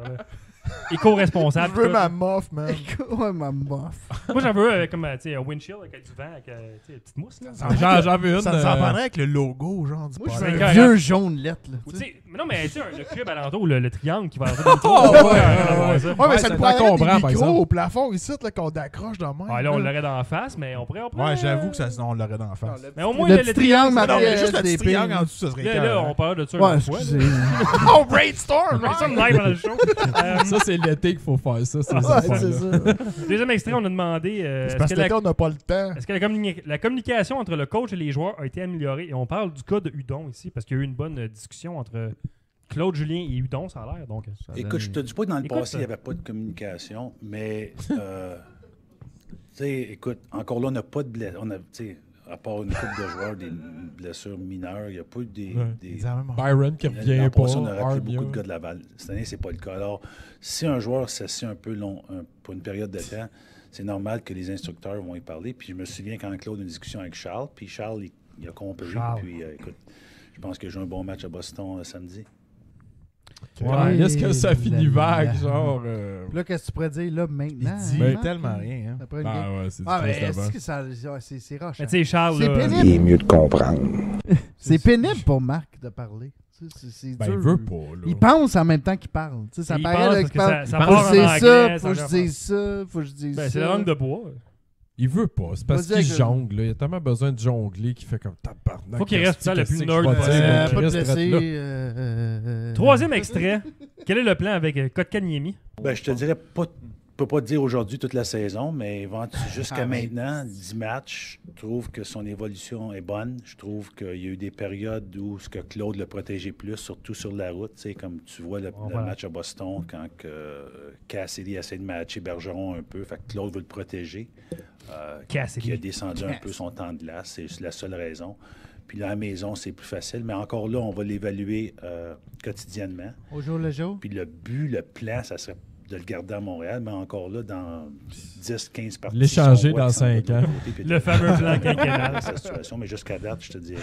Je Éco-responsable. veux tout. ma mof, man. Ouais, ma bof. Moi, j'en veux comme un windshield avec du vent, avec une petite mousse. Là. J'en veux une. Ça nous en prendrait avec le logo, genre, du Moi, je podcast. veux C'est un carré. vieux jaune lettre. Là, Ou, tu sais. mais non, mais tu sais, le club alentour, le triangle qui va alentour du Oh, tour. ouais, Ouais, mais Ouais, ça ça nous prendrait t'encombrant, des par micros exemple. au plafond ici, là, qu'on accroche de même. Ah, là, on là. l'aurait d'en face, mais on pourrait. Ouais, j'avoue que ça, sinon, on l'aurait dans la face. Mais au moins, Le le petit triangle, Non, ma mais juste le petit SDP. triangle en dessous, ça serait Là, écœurant. on parle de ça Ouais, une fois. excusez. Oh, brainstorm! On fait ça live dans le show. Ça, c'est l'été qu'il faut faire ça. Ouais, c'est ça. Deuxième extrait, on a demandé C'est parce que l'été, on n'a pas le temps. est-ce que la communication entre le coach et les joueurs a été améliorée? Et on parle du cas de Hudon ici, parce qu'il y a eu une bonne discussion entre Claude Julien et Hudon, ça a l'air. Donc, Écoute, je te dis pas que dans le Écoute, passé, il n'y avait pas de communication, mais, tu sais, écoute, encore là, on n'a pas de blessures. On a, tu sais, à part une couple de joueurs, des blessures mineures, il n'y a pas eu des... Ils ont même- Byron qui revient L'an pas. passé, on aurait appelé Armia. beaucoup de gars de Laval. Cette année, c'est pas le cas. Alors, si un joueur s'assied un peu long, pour une période de temps, c'est normal que les instructeurs vont y parler. Puis je me souviens quand Claude a une discussion avec Charles, puis Charles, il a compris. Charles. Puis écoute, je pense qu'il a joué un bon match à Boston samedi. Ouais, est-ce que ça finit vague, Puis genre. là, qu'est-ce que tu pourrais dire là maintenant? Il dit hein, Marc? tellement rien. Hein. Après une game? Ah ouais, c'est du Ah, mais stress est-ce d'avant. que ça. Ouais, c'est roche. mais hein. tu sais, Charles, C'est là, pénible. Il est mieux de comprendre. C'est pénible pour Marc de parler. Tu sais, c'est Ben, il dur. veut pas, là. Il pense en même temps qu'il parle. Tu sais, ça Il paraît pense là, parce qu'il que parle. ça Faut part que en je dise anglais, ça, ça faut que je part- dise ça, faut que je dise ben, ça. c'est la langue de bois. Il veut pas. C'est parce Vas-y qu'il avec- jongle. Là. Il a tellement besoin de jongler qu'il fait comme tabarnak. Faut qu'il reste ça, le plus qu'est-ce que nerd je vais possible. dire, Pas de Chris, blessé. reste là. Troisième extrait. Quel est le plan avec Kotkaniemi? Ben, je te dirais pas. Je peux pas te dire aujourd'hui toute la saison, mais jusqu'à Ah, ouais. maintenant, 10 matchs, je trouve que son évolution est bonne. Je trouve qu'il y a eu des périodes où ce que Claude le protégeait plus, surtout sur la route. Tu sais, comme tu vois le Voilà. match à Boston, quand Cassidy essaie de matcher Bergeron un peu, fait que Claude veut le protéger. Cassidy. Qui a descendu un peu son temps de glace, c'est la seule raison. Puis là, à la maison, c'est plus facile, mais encore là, on va l'évaluer quotidiennement. Au jour le jour. Puis le but, le plan, ça serait de le garder à Montréal, mais encore là, dans 10-15 parties. L'échanger on voit dans qu'il s'en va 5 de l'autre ans. côté, puis Le fameux plan dans quinquennal. sa situation, mais jusqu'à date, je te dirais,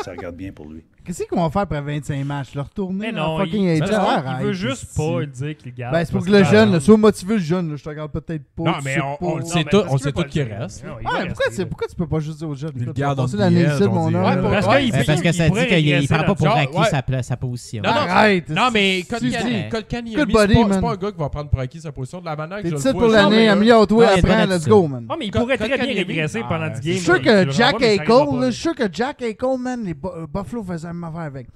ça regarde bien pour lui. Qu'est-ce qu'on va faire après 25 matchs? Le retourner Mais dans non, fucking il HR? veut juste pas dire qu'il garde. Ben, c'est pour parce que le que- jeune, là, sois motivé le jeune, là, je te regarde peut-être pas. Non, tu mais sais on pas. le Non, sait mais tout, parce on qu'il sait veut pas tout qu'il le dire. reste. Non, il Ouais, va pourquoi, rester. pourquoi tu peux pas juste dire aux jeunes? Il le Écoute, garde on va passer en l'année biais, ici, on mon dit. homme. Ouais, là. Parce Ouais, qu'il Parce que ça pourrait dit qu'il régresser prend pas pour dans- acquis Ouais. sa position. Non, non, Arrête! Non, mais Tu dis. Kotkaniemi, Good c'est body, pas man. un gars qui va prendre pour acquis sa position de la manière que T'es je le ici vois. pour l'année, genre, améliore-toi, Non, il y a apprends, pas let's d'attitude. go, man. Ah, mais il pourrait très bien Kotkaniemi, régresser pendant 10 games. Je suis sûr là, que il Jack le et renvoie, mais ça arrivera Cole, pas. là, je suis sûr que Jack et Cole, man, les Buffalo faisaient la même affaire avec.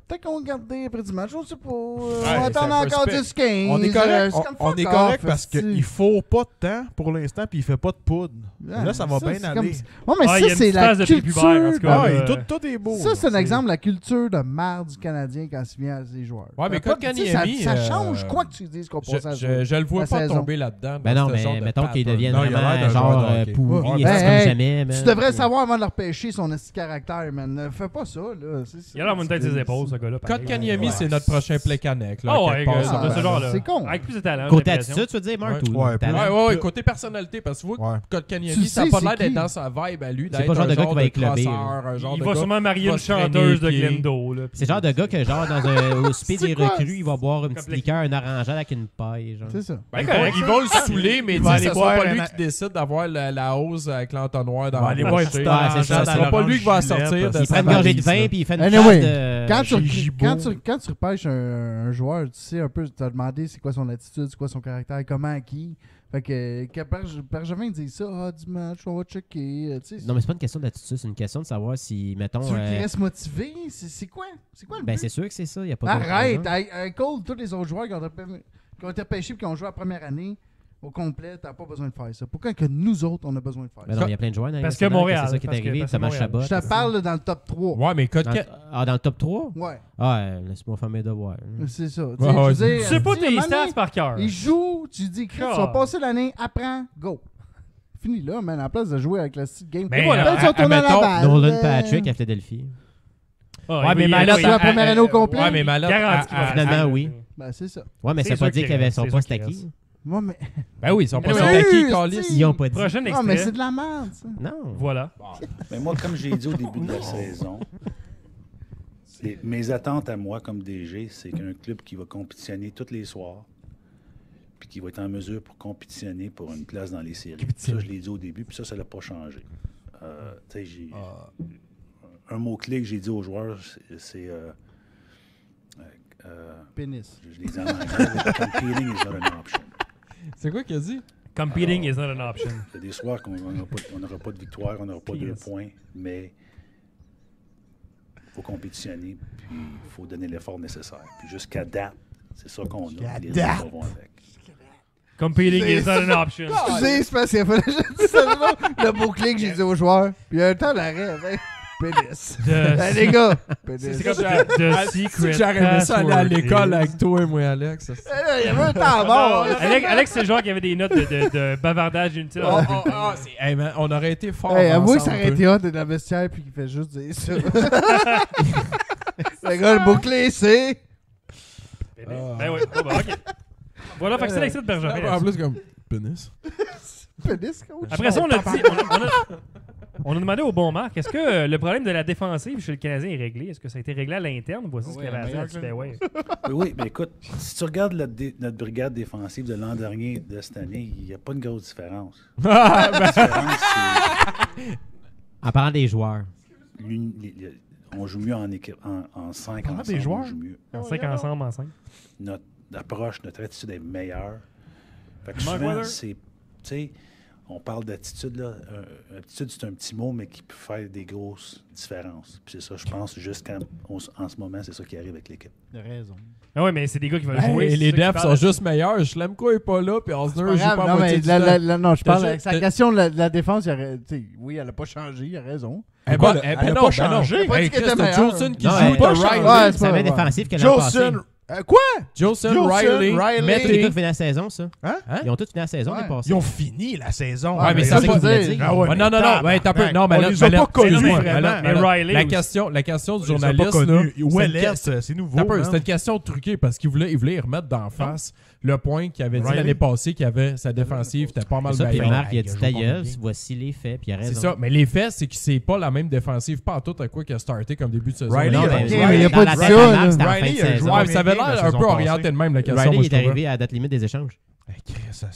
Peut-être qu'on va garder après du match, on sait pas. On va c'est attendre un peu encore spec. 10-15. On est correct, c'est comme on fuck est off, correct parce esti. qu'il faut pas de temps pour l'instant, puis il fait pas de poudre. Ah, Là, ça va bien c'est aller. comme- Ouais, mais Ah, il y a ça, une c'est petite la phase de prépubère, en tout culture. cas. Ah, là, tout est beau. Ça, là, c'est un exemple de la culture de merde du Canadien quand il vient à ses joueurs. Ouais, mais Pas- tu sais, Kotkaniemi, ça change quoi que tu dises qu'on passe à Je le vois la pas saison. tomber là-dedans. Ben dans non, ce genre mais de mettons qu'il pattern. devienne Non, il a vraiment l'air d'un genre joueur de hockey. pourri, Ouais, c'est hey, comme jamais. man. Tu devrais savoir avant de le repêcher son esti caractère, man. Fais pas ça, là. C'est ça. Il a l'air d'une tête ses épaules, ce gars-là. pareil. Kotkaniemi, Ouais. c'est notre prochain Plekanec. Ah ouais, quelque part, gars, ça de va. ce genre-là. c'est con. Avec plus de talent. Côté j'ai l'impression. attitude, tu veux dire, Mark, Ouais. ou Ouais, talent? Ouais, côté personnalité, parce que tu vois Ouais. que Kotkaniemi, Tu ça a sais pas c'est l'air d'être qui. dans sa vibe à lui, C'est d'être pas le genre un de gars qui va être clubé, crosseur, un genre Il de va gars sûrement marier qui va une se traîner chanteuse de les pieds. Glendo. là, puis- C'est le genre de gars que, genre, au speed C'est des quoi? recrues, il va boire une petite Comme liqueur, un orangeade avec une paille. Genre. C'est ça. Ben, correct, ils vont le saouler, mais Il tu va sais, aller ça sera boire pas lui un- qui décide d'avoir la hausse avec l'entonnoir dans Il va le aller boire un marché. petit Ouais, c'est ça, Ça dans sera pas lui qui va gilet, sortir de Il sa prend une gorgée de valise, vin, là. puis il fait une Anyway, face de... Quand tu repêches un joueur, tu sais un peu, tu as demandé c'est quoi son attitude, c'est quoi son caractère, comment, qui. Fait que Bergevin dit ça, du match, on va checker. Tu sais, Non, mais c'est pas une question d'attitude, c'est une question de savoir si, mettons... tu veux qu'il reste motivé? C'est quoi? C'est quoi le Ben, but? c'est sûr que c'est ça, il n'y a pas d'autre Arrête! raison. Cole, tous les autres joueurs qui ont été repêchés et qui ont joué la première année au complet, t'as pas besoin de faire ça. Pourquoi que nous autres, on a besoin de faire Ben ça? non, il y a plein de joueurs dans la Parce Ligue que nationale Montréal, c'est ça qui est parce que- arrivé, parce que Thomas Montréal. Chabot. Je te parle dans le top 3. Ouais, mais Dans le top 3? Ouais, Laisse-moi faire mes devoirs. c'est ça. Ouais, Tu sais, je veux ouais, dire, Tu sais pas tu sais, à un tes moment stats donné, par cœur. il joue, tu dis, Chris, tu vas Ah. passer l'année, apprends, go. Fini là, man, en place de jouer avec le style game. Mais Peut-être voilà, qu'ils sont tournés à admettons, Laval. Nolan Patrick à Philadelphie. Ah, Ouais, il mais va y Malotte, aller. la première année au complet? Ouais, mais Malotte. Garanti qu'il va faire Finalement, ça. oui. Ben, c'est ça. Ouais, mais C'est ça veut sûr pas dire qu'il qu'il avait reste, son c'est poste sûr qu'il acquis. Ouais, mais... Ben oui, ils sont pas Mais acquis, oui, Calis. si. Ils ont pas dit. Prochain Non, mais c'est extrait. de la merde, ça. Non. Voilà. Mais moi, comme j'ai dit au début de la saison, mes attentes à moi comme DG, c'est qu'un club qui va compétitionner tous les soirs, puis qui va être en mesure pour compétitionner pour une place dans les séries. Ça, je l'ai dit au début, puis ça n'a pas changé. Un mot-clé que j'ai dit aux joueurs, c'est... Pénis. Je l'ai dit en anglais, competing is not an option. C'est quoi qu'il a dit? Competing is not an option. Il y a des soirs qu'on n'aura pas de victoire, on n'aura pas 2 points, mais il faut compétitionner, puis il faut donner l'effort nécessaire. Puis jusqu'à date, c'est ça qu'on a. Les autres vont avec. Competing is not an option. Excusez, c'est parce qu'il fallait que je dise ça. Le mot-clé que j'ai dit aux joueurs. Puis il y a un temps d'arrêt. Pénis. Les gars. Pénis. C'est comme The Secret J'aurais aimé ça aller à Password l'école is- avec toi et moi, Alex. Il y avait un temps mort. Alex, c'est le joueur qui avait des notes de bavardage inutile. Hey, man, on aurait été fort. Hey, avoue que ça ensemble, aurait été hot d'être dans le vestiaire puis qu'il fait juste dire ça. Le gars, le mot-clé, c'est... Ben oui, ok. Voilà, fait que c'est l'extrait de Bergevin. En plus, comme pénis. Pénis, coach. Après ça, on a dit... On a demandé au bon Marc, est-ce que le problème de la défensive chez le Canadien est réglé? Est-ce que ça a été réglé à l'interne? Voici ce qu'il avait à dire. Tu fais, ouais. Oui, mais écoute, si tu regardes notre brigade défensive de l'an dernier, de cette année, il n'y a pas une grosse différence. La différence, c'est En parlant des joueurs. on joue mieux en équipe, en 5 Parlant ensemble. des joueurs? On joue mieux. En 5 ensemble, en 5. Notre approche, notre attitude est meilleure. Fait que Mark souvent, Weather? c'est... Tu sais, on parle d'attitude, là. Attitude, c'est un petit mot, mais qui peut faire des grosses différences. Puis c'est ça, je pense, en ce moment, c'est ça qui arrive avec l'équipe. Il a raison. Ah ouais, mais c'est des gars qui veulent jouer. Hey, c'est les ça qui devs parle sont de- juste meilleurs. Schlemko est pas là, puis Osner joue pas à Non, moitié mais du temps. non, je parle. T'as Avec sa juste- question de la défense, oui, elle a pas changé, il a raison. Eh ben, eh ben non, changé. ben non. Pas dit Hey, qu'elle Chris, était t'as meilleure. Jolson qui Non, joue pas changé. Riley. Ouais, c'est Ça pas avait vrai. défensif que l'an passé. Jolson. Quoi? Jolson, Jolson, Riley, Riley. C'est les gars qui Mété. finissent la saison, ça. Hein? Ils ont tous fini la saison Ouais. l'année passée. Ils ont fini la saison. Ouais, mais c'est ça ça pas qu'il voulait dire. dire. Ah ouais, Ouais, non, ouais, t'as peu. Non, mais on là, les a mais là- pas connus, excuse-moi, vraiment. Mais Riley la aussi. question du On les a pas journaliste, connus. là, Ouellet, c'est c'est nouveau. T'as peu, man. c'était une question truquée parce qu'il voulait y remettre d'en face le point qu'il avait dit Riley. l'année passée qu'il avait sa défensive était pas mal C'est ça, puis meilleure. Marc, il a Il a dit joué ta combien gueule, de games? voici les faits, puis il a raison. C'est ça, mais les faits, c'est que c'est pas la même défensive, pas en tout à quoi qu'il a starté comme début de saison. Riley, Non, a- mais Ok, mais il a dans pas la dit tête ça, à Marc, là. c'était en fin de Riley a joué saison. Ouais, mais ça avait la l'air un saison peu passée. orienté de même la question. Riley moi, est je trouvais. arrivé à la date limite des échanges.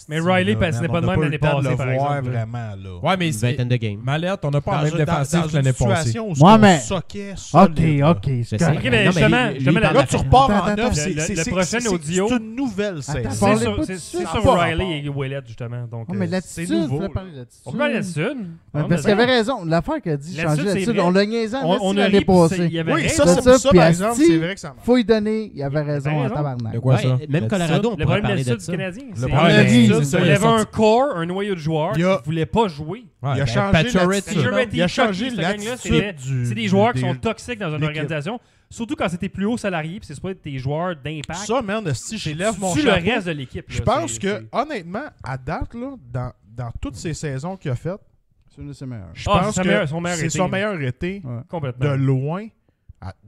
Mais Riley patinait pas de même l'année passée, par exemple. vraiment, là. Ouais, mais Une c'est. vingtaine de games. Mallette, on n'a pas la même Dans défensive que l'année une passée. situation où Ouais, on mais- soquait Ok, solide, là. ok, Je c'est sais. correct. Ok, mais Non, justement, lui, justement, il parle Là, de tu la- repars Attends, en attends, neuf. le prochain audio- C'est une nouvelle saison. Attends, C'est parlez sur, pas c'est de c'est ça. sur Ça a pas Riley rapport. et Ouellet, justement. Donc, Non, mais c'est l'attitude, nouveau, on là. peut parler d'attitude. on peut parler d'attitude. Ouais, parce qu'il avait raison. L'affaire qu'il a dit, L'attitude, changer c'est l'attitude, vrai. on l'a niaisé On a l'année ri, puis il passée. y avait Oui, raison. ça, C'est c'est ça, pour ça, puis par Asti, exemple, c'est vrai que ça marche. Faut y donner, il avait raison en raison. tabarnak. De quoi Ouais, ça? même Colorado, on Le pourrait problème de parler de l'attitude ça. du Canadien, c'est problème de l'attitude, qu'il c'est y ça, il avait a un sorti- corps, un noyau de joueurs Il y a- qui ne voulaient pas jouer. Ouais, Il a ben, changé Pacioretty, l'attitude. Il a changé cette gang-là, l'attitude c'est des joueurs qui des- sont toxiques dans une l'équipe. organisation, surtout quand c'était plus haut salarié, puis c'est pas des joueurs d'impact. Ça, man, si je lève mon Tu le chapeau, reste de l'équipe. je là, pense c'est- que, c'est- honnêtement, à date, là, dans toutes ces saisons qu'il a faites, C'est une de ses meilleures. je Ah, pense c'est que son meilleur c'est été. son meilleur été Ouais. complètement. de loin.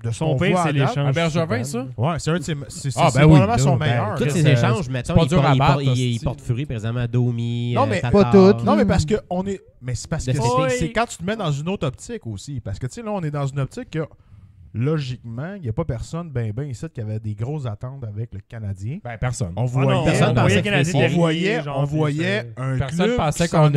De ce Son qu'on pire, voit à c'est date. l'échange. À Bergevin, Super. ça? Ouais, c'est un de ses. C'est Ah, ben probablement oui, son là, meilleur. ben, Tous ces c'est- échanges, c'est mettons, pas il dur à porte- battre, il hostie. porte fruit, par exemple, à Domi, Non, mais pas toutes. Non, mais parce que on est. Mais c'est parce que De cet c'est été. quand tu te mets dans une autre optique aussi. Parce que, tu sais, là, on est dans une optique que, logiquement, il n'y a pas personne, ben ici, qui avait des grosses attentes avec le Canadien. Ben, personne. On Ah voyait, non, Personne on pensait voyait que Canadien c'était on derrière, voyait, genre, on puis voyait un Personne club pensait qui qu'on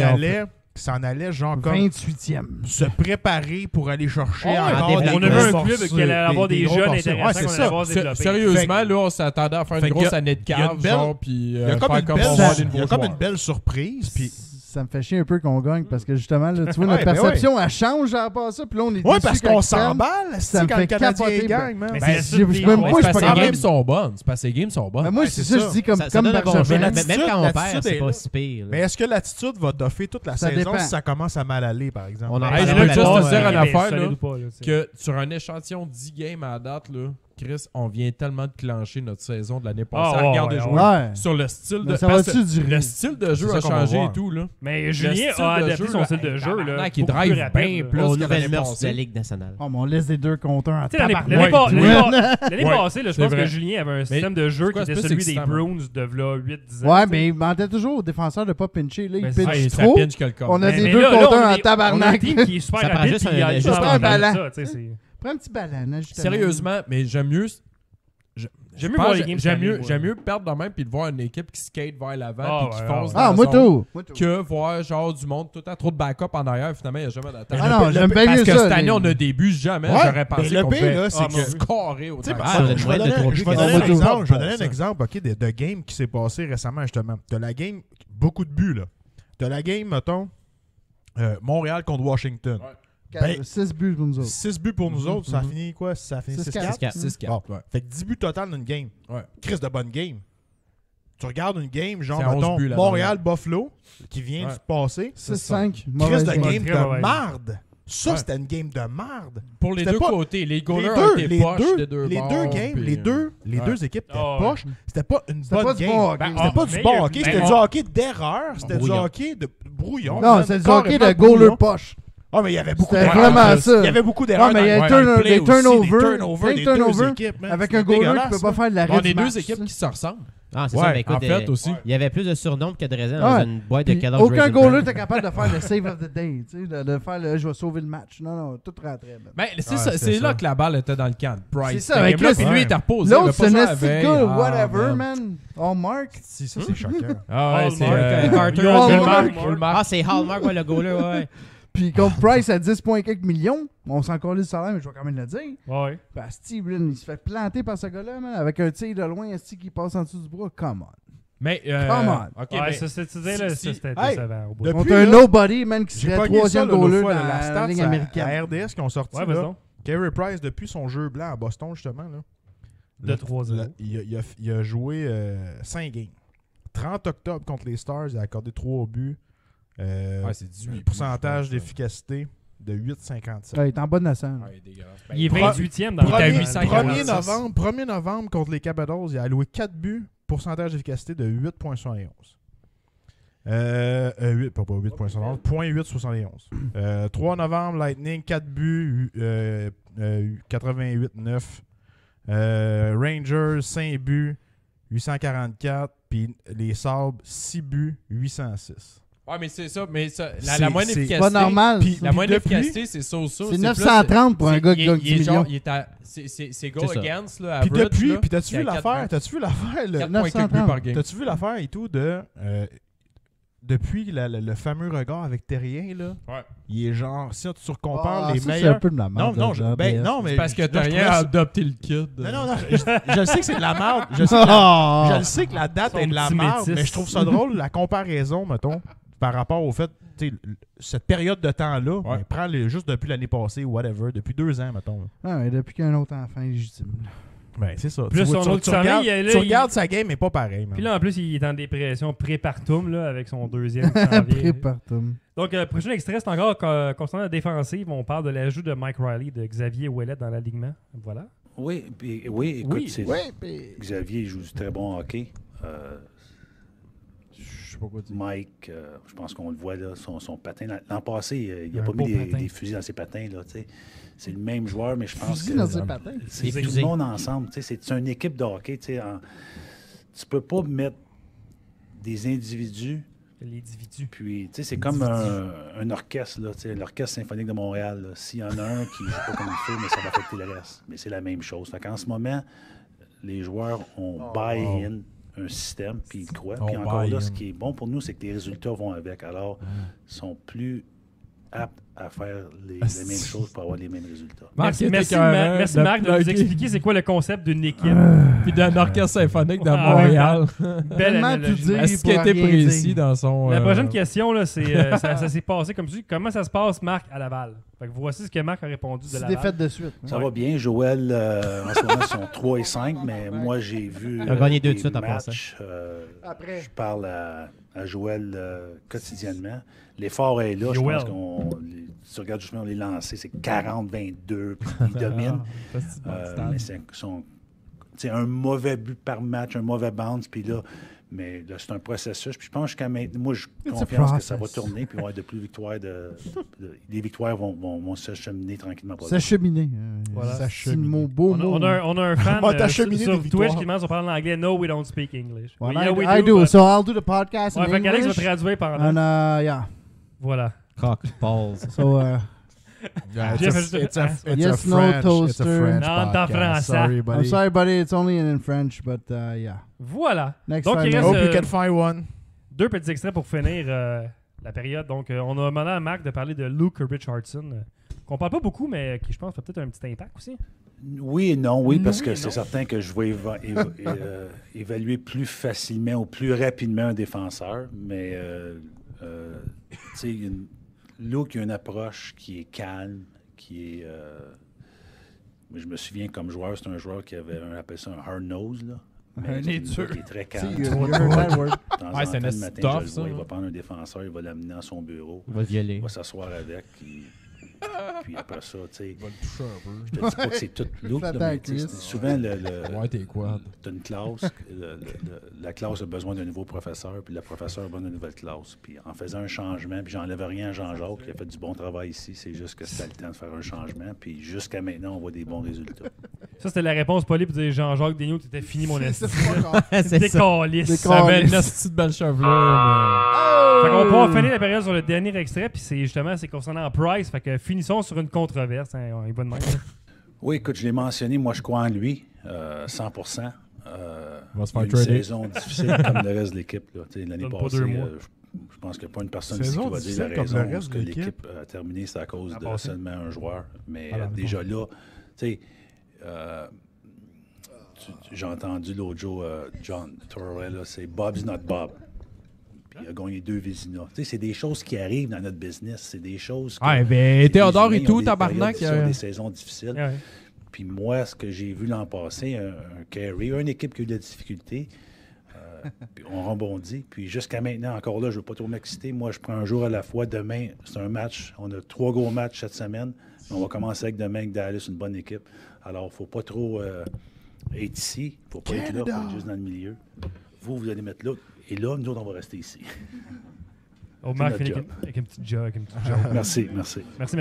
s'en allait genre comme 28e. se préparer pour aller chercher Ouais, encore on on des avait un gros club morceaux, qui allait avoir des gros jeunes morceaux. intéressants Ouais, c'est qu'on allait ça. avoir développés. Sérieusement, là, on s'attendait à faire une Fait grosse qu'il y a- année de il y a une cave, belle- genre, puis Il y a comme faire une comme belle, on va avoir des il y a nouveaux comme joueurs. une belle surprise. Puis Ça me fait chier un peu qu'on gagne parce que justement, là, tu vois, Ouais, notre ben perception, elle change à part ça. Puis là, on est ouais, déçus parce quand qu'on ils perdent. s'emballe, Ça c'est me quand fait le Canadien capoter, gagne, man. Mais Ben, c'est je- des même joueurs. moi, je C'est suis parce pas que les capable. games sont bonnes. C'est parce que les games sont bonnes. Mais moi, Ouais, c'est c'est ça, ça. je dis comme Ça comme donne un bon jeu. Bergevin. Même quand on l'attitude perd, c'est est pas là. si pire. là. Mais est-ce que l'attitude va toffer toute la Ça saison dépend. si ça commence à mal aller, par exemple? On en Hey, parle je un veux peu juste là-dedans, te dire une affaire, solide là, ou pas, là, c'est- que sur un échantillon de 10 games à la date, là, Chris, on vient tellement de clencher notre saison de l'année passée. Ah, ouais, Regarde les ouais, joueurs. Ouais. Sur le style Mais de. ça parce va-tu que durer? le style de jeu C'est a ça qu'on va changé voir. et tout, là. Mais Julien style a de adapté jeu, son style de hey, jeu. Là, tabarnak, il beaucoup drive plus rapide, bien là. plus Aux que nouvelles l'année mœurs de passée. la Ligue nationale. Oh, mais on laisse des deux contre un en Tu sais, l'année tabarnak. passée, Ouais. là, je C'est pense vrai. que Julien avait un système de jeu c'est qui quoi, était c'est plus celui des excitant, Bruins de v'là 8-10 ans. Ouais, tu sais. mais il demandait toujours aux défenseurs de pas pincher. Là, Ben, ils c'est- pinchent Hey, ça trop. pinche que le corps. On a Mais- des mais deux là, contre on un a en des- On a un tabarnak. team qui est super Ça prend rapide. juste puis il y a un juste juste un en ballon. ça, tu sais, c'est- Prends un petit ballon, justement. Sérieusement, mais j'aime mieux. J'aime mieux voir les games J'aime mieux perdre de même puis de voir une équipe qui skate vers l'avant puis qui fonce Ah, dans moi la tout. zone que voir genre du monde tout le temps trop de backup en arrière. Finalement, il n'y a jamais d'attaque. Ah non, j'aime bien Parce mieux que ça. cette année, on a des buts jamais. Ouais, J'aurais pensé le qu'on pire, fait là, c'est que- scorer autant. je vais donner un exemple de game qui s'est passé récemment, justement. T'as la game, beaucoup de buts, là. T'as la game, mettons, Montréal contre Washington. 6 buts pour nous autres. 6 buts pour nous autres, ça a fini quoi? Ça a fini 6-4? 6-4. Bon. Fait que 10 buts total dans une game. Ouais. Chris de bonne game. Tu regardes une game, genre, C'est 11 mettons, buts, là, Montréal-Buffalo, qui vient de se passer. 6-5. Chris Mauvaise de game. game Très de mauvaise. marde. Ça, Ouais. c'était une game de marde. Pour les C'était deux pas- côtés, les goalers ont été poches des deux bords, games, puis- les deux équipes étaient Ah ouais. poches. C'était pas une C'était bonne pas du game. bon hockey. Ben, C'était pas du bon hockey, c'était ben, du hockey d'erreur, c'était du Brouillon. hockey de brouillon. Non, man, c'est du hockey de carrément goaler brouillon. poche. Ah, mais il y avait beaucoup C'était d'erreurs. vraiment en plus. ça. Il y avait beaucoup d'erreurs Ouais, mais il y a dans des le play des aussi, turnovers. des turnovers deux équipes, man. avec C'était un goaler qui dégueulasse, peut pas là. faire de l'arrêt On du est deux match, équipes ça. qui se ressemblent. Ah, c'est Ouais, ça, mais écoute, En fait, aussi. il y avait plus de surnoms que de raisins Ouais. dans une boîte de Puis Kellogg's aucun Raisin goaler Bran. était capable de faire le save of the day, tu sais, de faire le je vais sauver le match. Non, non, tout rentrait. man. Ben, c'est Ouais, ça, c'était c'est ça. là que la balle était dans le camp de Price. C'est ça, Cette avec game-là, le- puis lui, il était reposé. L'autre, il avait c'est pas un joué la esti de veille. gars, Ah, whatever, man. man. Hallmark. Si, ça, c'est choquant. Ah ouais, c'est Hallmark. Carter. Hallmark. Hallmark. Ah, c'est Hallmark, ouais, le goaler, ouais. Puis contre Price à 10 points quelques millions, on s'en collait le salaire, mais je vais quand même le dire. Ouais. Ben, Steve, il se fait planter par ce gars-là, man, avec un tir de loin, Esti qui passe en dessous du bras. Come on. Mais, Come on. OK, Ouais, mais ça, c'était là, si- ça, c'était Hey, décevant au bout. depuis- Contre un là, nobody, man, qui J'ai serait pas gagné ça troisième l'autre goaler fois, dans là, la la stats Ligue à américaine. RDS qui ont sorti. Ouais, là. vas-y donc. Carey Price, depuis son jeu blanc à Boston, justement, là, De 3-0. il a joué 5 games. 30 octobre contre les Stars, il a accordé 3 buts. Ouais, c'est 18 pourcentage buts, je pense, d'efficacité de 8,57. Ouais, il est en bas de 900. Ouais, il est dégueulasse. Ben, Il est pro- 28e dans il est à le 846. 1er novembre contre les Capitals, il a alloué 4 buts, pourcentage d'efficacité de 8,71. 8,71. 3 novembre, Lightning, 4 buts, 88,9. Rangers, 5 buts, 844. Puis les Sabres, 6 buts, 806. Ouais, mais c'est ça. Mais ça, C'est- la moindre c'est efficacité. Pas normal. Puis- ça. La moindre depuis- efficacité, c'est ça. C'est 930 pour un gars qui gagne 10 millions. Il est à. C'est goal C'est ça. against, là. Puis average, depuis, là, puis t'as-tu c'est vu à quatre l'affaire? buts. T'as-tu vu l'affaire? 4 points quelques buts 930. par game. T'as-tu vu l'affaire et tout de. Depuis le fameux regard avec Terrien, là, Ouais. il est genre. Si tu recompares Ah, les ça, c'est un meilleurs. peu de la merde. Non, non, mais. Parce que là, t'as je rien trouvais à ça- adopter le kid. Non, je sais que c'est de la merde. Je sais que je le sais que la date Son est de la petit merde, métis. mais je trouve ça drôle, la comparaison, mettons, par rapport au fait, tu sais, cette période de temps-là, Ouais. ben, prends-les juste depuis l'année passée ou whatever, depuis 2 ans, mettons. Ah, mais depuis qu'un autre enfant est légitime. Ben, c'est ça. Plus tu vois, son autre tu famille, regardes, là, tu il- regardes sa game, mais pas pareil. man. Puis là, en plus, il est en dépression pré-partum, là, avec son deuxième qui s'en vient. Prépartum. Donc, prochain extrait, c'est encore concernant la défensive. On parle de l'ajout de Mike Riley, de Xavier Ouellet dans l'alignement. Voilà. Oui, écoute, Oui. c'est Ouais, puis. Xavier joue du très bon hockey. Je sais pas quoi dire. Mike, je pense qu'on le voit là, son patin. L'an passé, il Un n'a pas beau mis patin. des fusils dans ses patins. Là, tu sais. C'est le même joueur, mais je pense Fusil que dans ses patins. c'est Des tout fusées. le monde ensemble. Tu sais, c'est une équipe de hockey. Tu sais, tu peux pas mettre des individus. L'individu. Puis, tu sais, c'est comme un orchestre, là, tu sais, l'Orchestre symphonique de Montréal. là. S'il y en a un qui ne joue pas comme il faut, mais ça va affecter le reste. Mais c'est la même chose. Fait qu'en ce moment, les joueurs ont buy-in un système, puis ils croient. Puis On encore là, buy-in. ce qui est bon pour nous, c'est que les résultats vont avec. Alors, ils sont plus aptes à faire les mêmes choses pour avoir les mêmes résultats. Merci, Marc, merci, était écœurant Marc de nous plugger. expliquer c'est quoi le concept d'une équipe. Puis d'un orchestre symphonique de Ah, ouais. Montréal. Belle Tellement analogie. tout dire. Est-ce qu'il a pour été rien précis dire. dans son. La prochaine question, là, c'est ça s'est passé comme tu dis. Comment ça se passe, Marc, à Laval? Fait que voici ce que Marc a répondu de 6 Laval. défaites de suite. Ça va bien. Joël, en ce moment, sont 3 et 5, mais moi, j'ai vu. Il a gagné 2 de des suite en matchs, Après. Je parle à Joël quotidiennement. L'effort est là. Je Joël. pense tu regardes justement les lancers, c'est 40-22, puis ils dominent. Mais c'est un mauvais but par match, un mauvais bounce, puis là, mais là, c'est un processus. Puis je pense qu'à maintenant, moi, j'ai confiance que ça va tourner, puis il va y avoir de plus de victoires. Les victoires vont s'acheminer tranquillement. pas vite. S'acheminer. Voilà. C'est mon beau mot. On a un fan On va sur t'acheminer des Twitch victoires. qui demande si on parle en anglais. No, we don't speak English. Well, Yeah, we I do. but- So I'll do the podcast Ouais, in fait qu'Alex va English. traduire pendant. And yeah. Voilà. Cock, balls. So Jeff a juste- It's a Yes, no French. It's a toaster. French Non, t'en podcast. français. Sorry, I'm buddy. sorry, buddy. It's only in French, but yeah. Voilà. Next Donc, time, il man. reste Hope you can find one. 2 petits extraits pour finir la période. Donc, on a demandé à Marc de parler de Luke Richardson, qu'on parle pas beaucoup, mais qui, je pense, fait peut-être un petit impact aussi. Oui et non, oui, parce Oui que et c'est non. certain que je vais évaluer plus facilement ou plus rapidement un défenseur, mais tu sais, Luke, il y a une approche qui est calme, qui est... je me souviens, comme joueur, c'est un joueur qui avait, on appelle ça un hard nose, là. Un Mais nez c'est un dur. gars qui est très See, calme. you heard that word. De temps en Ouais, c'est temps, un le matin, stuff, je le ça, vois, il hein. va prendre un défenseur, il va l'amener dans son bureau, On va le violer. il va s'asseoir avec, puis après ça, tu sais, Il va le toucher un peu. je te dis pas que c'est tout Luke, là, Flatter mais à tu sais, Chris. c'est souvent Ouais, t'es quoi? t'as une classe, la classe a besoin d'un nouveau professeur, puis le professeur a besoin d'une nouvelle classe. Puis en faisant un changement, puis j'enlève rien à Jean-Jacques, qui a fait du bon travail ici, c'est juste que c'était le temps de faire un changement, puis jusqu'à maintenant, on voit des bons résultats. Ça, c'était la réponse polie pour dire Jean-Jacques Daigneault, t'étais fini, mon C'est esti. fuck off. C'est ça. Décalisse. Ça avait une petite belle chevelure. Fait qu'on pourra finir la période sur le dernier extrait, puis c'est concernant Price. Fait que finissons sur une controverse. Hein, il va de même. Oui, écoute, je l'ai mentionné, moi je crois en lui, 100%. va se il y a faire une trader. saison difficile comme le reste de l'équipe. Là. Tu sais, l'année Donne pas passée, 2 mois. je pense qu'il n'y a pas une personne ici Saison qui va dire la difficile comme raison le reste que de l'équipe. l'équipe a terminé, c'est à cause La de passée. seulement un joueur. Mais Voilà, déjà là, tu sais, j'ai entendu l'autre jour John Tortorella, c'est Bob's not Bob. Puis il a gagné 2 Vézina. Tu sais, c'est des choses qui arrivent dans notre business. C'est des choses que... Ouais, ben, c'est Théodore des et humains, ils ont tout, des tabarnak. périodes difficiles, des saisons difficiles. Ouais. Puis moi, ce que j'ai vu l'an passé, un carry, une équipe qui a eu de la difficulté, puis on rebondit. Puis jusqu'à maintenant, encore là, je ne veux pas trop m'exciter. Moi, je prends un jour à la fois. Demain, c'est un match. On a 3 gros matchs cette semaine. On va commencer avec demain avec Dallas, une bonne équipe. Alors, il ne faut pas trop être ici. Il ne faut pas être là, il faut être juste dans le milieu. Vous allez mettre là. Et là, nous autres, on va rester ici. Oh, Marc notre finit job. avec une petite joke. Merci. Merci. Merci.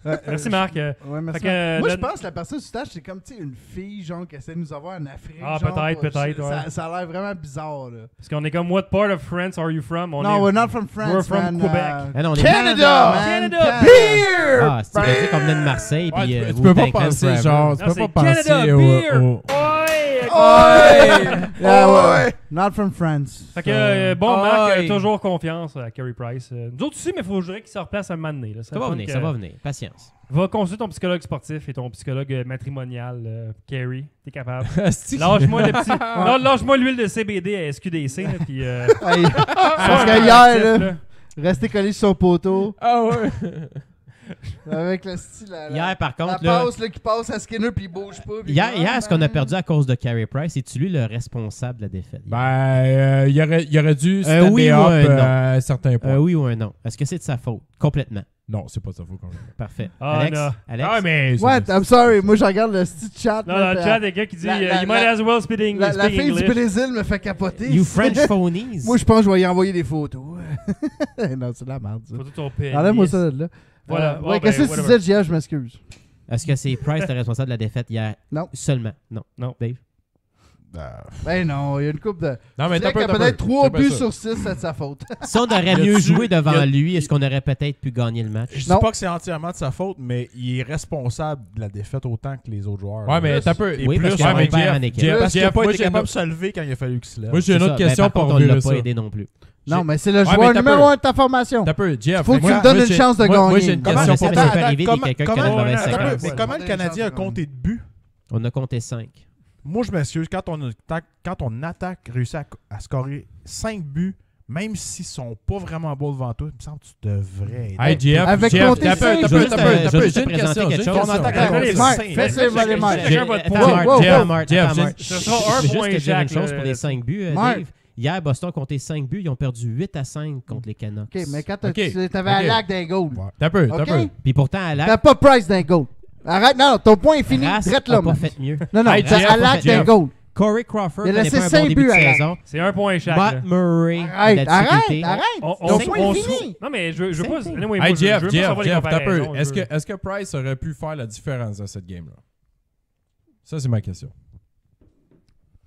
Merci, Marc. Ouais, merci. Fait que, Moi, là- je pense que la personne sur stage, c'est comme tu sais, une fille genre qui essaie de nous avoir en Afrique. Ah, genre, peut-être, ça, ouais. ça a l'air vraiment bizarre. Là. Parce qu'on est comme, what part of France are you from? On Non, est... we're not from France. We're from man. Quebec. Ah non, on est Canada! man. Canada! Beer! Ah, c'est vrai qu'on venait de Marseille. Ouais, Puis tu peux pas Wu-Tang Clan penser, forever. genre, tu Non, peux c'est pas penser Canada au... Beer! au- Yeah, ouais. Not from France. Fait que, bon, Oi. Marc a toujours confiance à Carey Price. Nous autres aussi, mais il faudrait qu'il se replace un moment donné. Là. Ça va venir, ça va venir. Patience. Va consulter ton psychologue sportif et ton psychologue matrimonial, Carey. T'es capable. Asti- Lâche-moi le petit... Non, lâche-moi l'huile de CBD à SQDC. Là, puis, Hey, parce sois que un hier, actif, là, rester collé sur son poteau, Ah ouais. avec le style, la Hier, par la contre, là, passe là, qui passe à Skinner puis il bouge pas. puis hier, il dit, ce qu'on a man. perdu à cause de Carey Price, c'est-tu lui le responsable de la défaite? Ben, il aurait dû Un stand oui ou up un non? à un certain point. Oui ou un non? Est-ce que c'est de sa faute? Complètement. Non, c'est pas ça, faut qu'on... Parfait. Ah, Alex? non. Alex? Ah, mais... What? I'm sorry. Moi, je regarde le style chat. Non, là, dans le chat, il y a quelqu'un qui dit la- You might as well speak La speak fille du English. Brésil me fait capoter. You French phonies? Moi, je pense que je vais y envoyer des photos. Non, c'est de la merde, ça. Faut tout ton pénis. Enlève-moi ça de là. Voilà. Ouais, Oh, qu'est-ce ben, que tu whatever. disais, JF? Je m'excuse. Est-ce que c'est Price le responsable de la défaite hier? Non. Seulement? Non. Non. Dave? Ben non, il y a une coupe de. Non, mais Je dirais qu'il y a peut-être 3 buts sur 6, c'est de sa faute. Si on aurait Y a-tu- mieux joué devant y a- lui, est-ce qu'on aurait peut-être pu gagner le match? Je dis Non. pas que c'est entièrement de sa faute, mais il est responsable de la défaite autant que les autres joueurs. Ouais, mais t'as peu... Et Oui, parce plus, qu'on mais perd en Jeff, équipe. Jeff, parce qu'il n'a Jeff, pas moi, été j'ai capable une- de se lever quand il a fallu qu'il se lève. Moi, j'ai une C'est autre ça. question Ben, par pour contre, on virer l'a ça. pas aidé non plus. Non, mais c'est le Ouais, joueur mais t'as numéro peu. 1 de ta formation. T'as peu, Jeff. Faut que tu moi- lui donnes moi, une j'ai- chance de moi, gagner. j'ai une Comment question je sais pour pas si ça toi. peut arriver comment- des quelqu'un qui a comment- une mauvaise attends, séquence. attends, Mais Ouais. comment le Canadien a compté de buts? On a compté 5. Moi, je m'excuse, quand on attaque, réussit à scorer 5 buts, même s'ils sont pas vraiment beaux devant toi, il me semble que tu devrais aider. Hey, Jeff, Avec Jeff, compter t'as peu, cinq, t'as je veux peu, juste, t'as peu, je t'as veux peu, juste j'ai une te présenter question, j'ai quelque une chose. On attaque Attends, à les Marc, cinq. fais ça, valer Marc. Chacun votre Attends, point. Marc, wow, Jeff, wow. Marc, Jeff, attends, j'ai- Marc. Ce sera un Je veux juste point te dire Jacques, une chose là, pour les 5 buts, Marc. Dave. Hier, Boston a compté 5 buts. Ils ont perdu 8-5 contre les Canucks. Ok, mais quand Ok, t'avais ok. un lac d'un goal. T'as peu, Ok? t'as peu. Puis pourtant, à T'as l'acte, pas Price d'un goal. Arrête, non, ton point est fini. Rask Drette a là, pas man. fait mieux. Non, non, Hey, t'as Jeff, un lac d'un Jeff. goal. Corey Crawford Il a n'avait laissé pas un 5 bon début buts de à l'acte. saison. C'est un point chaque. Matt là. Murray, Arrête, la difficulté. arrête. On Ton point est sou- fini. Non, mais je veux Same pas. thing. Anyway, moi, Hey, je veux Jeff, pas Jeff, savoir les Jeff, t'as peu. comparaisons, je veux- Est-ce que Price aurait pu faire la différence dans cette game-là? Ça, c'est ma question.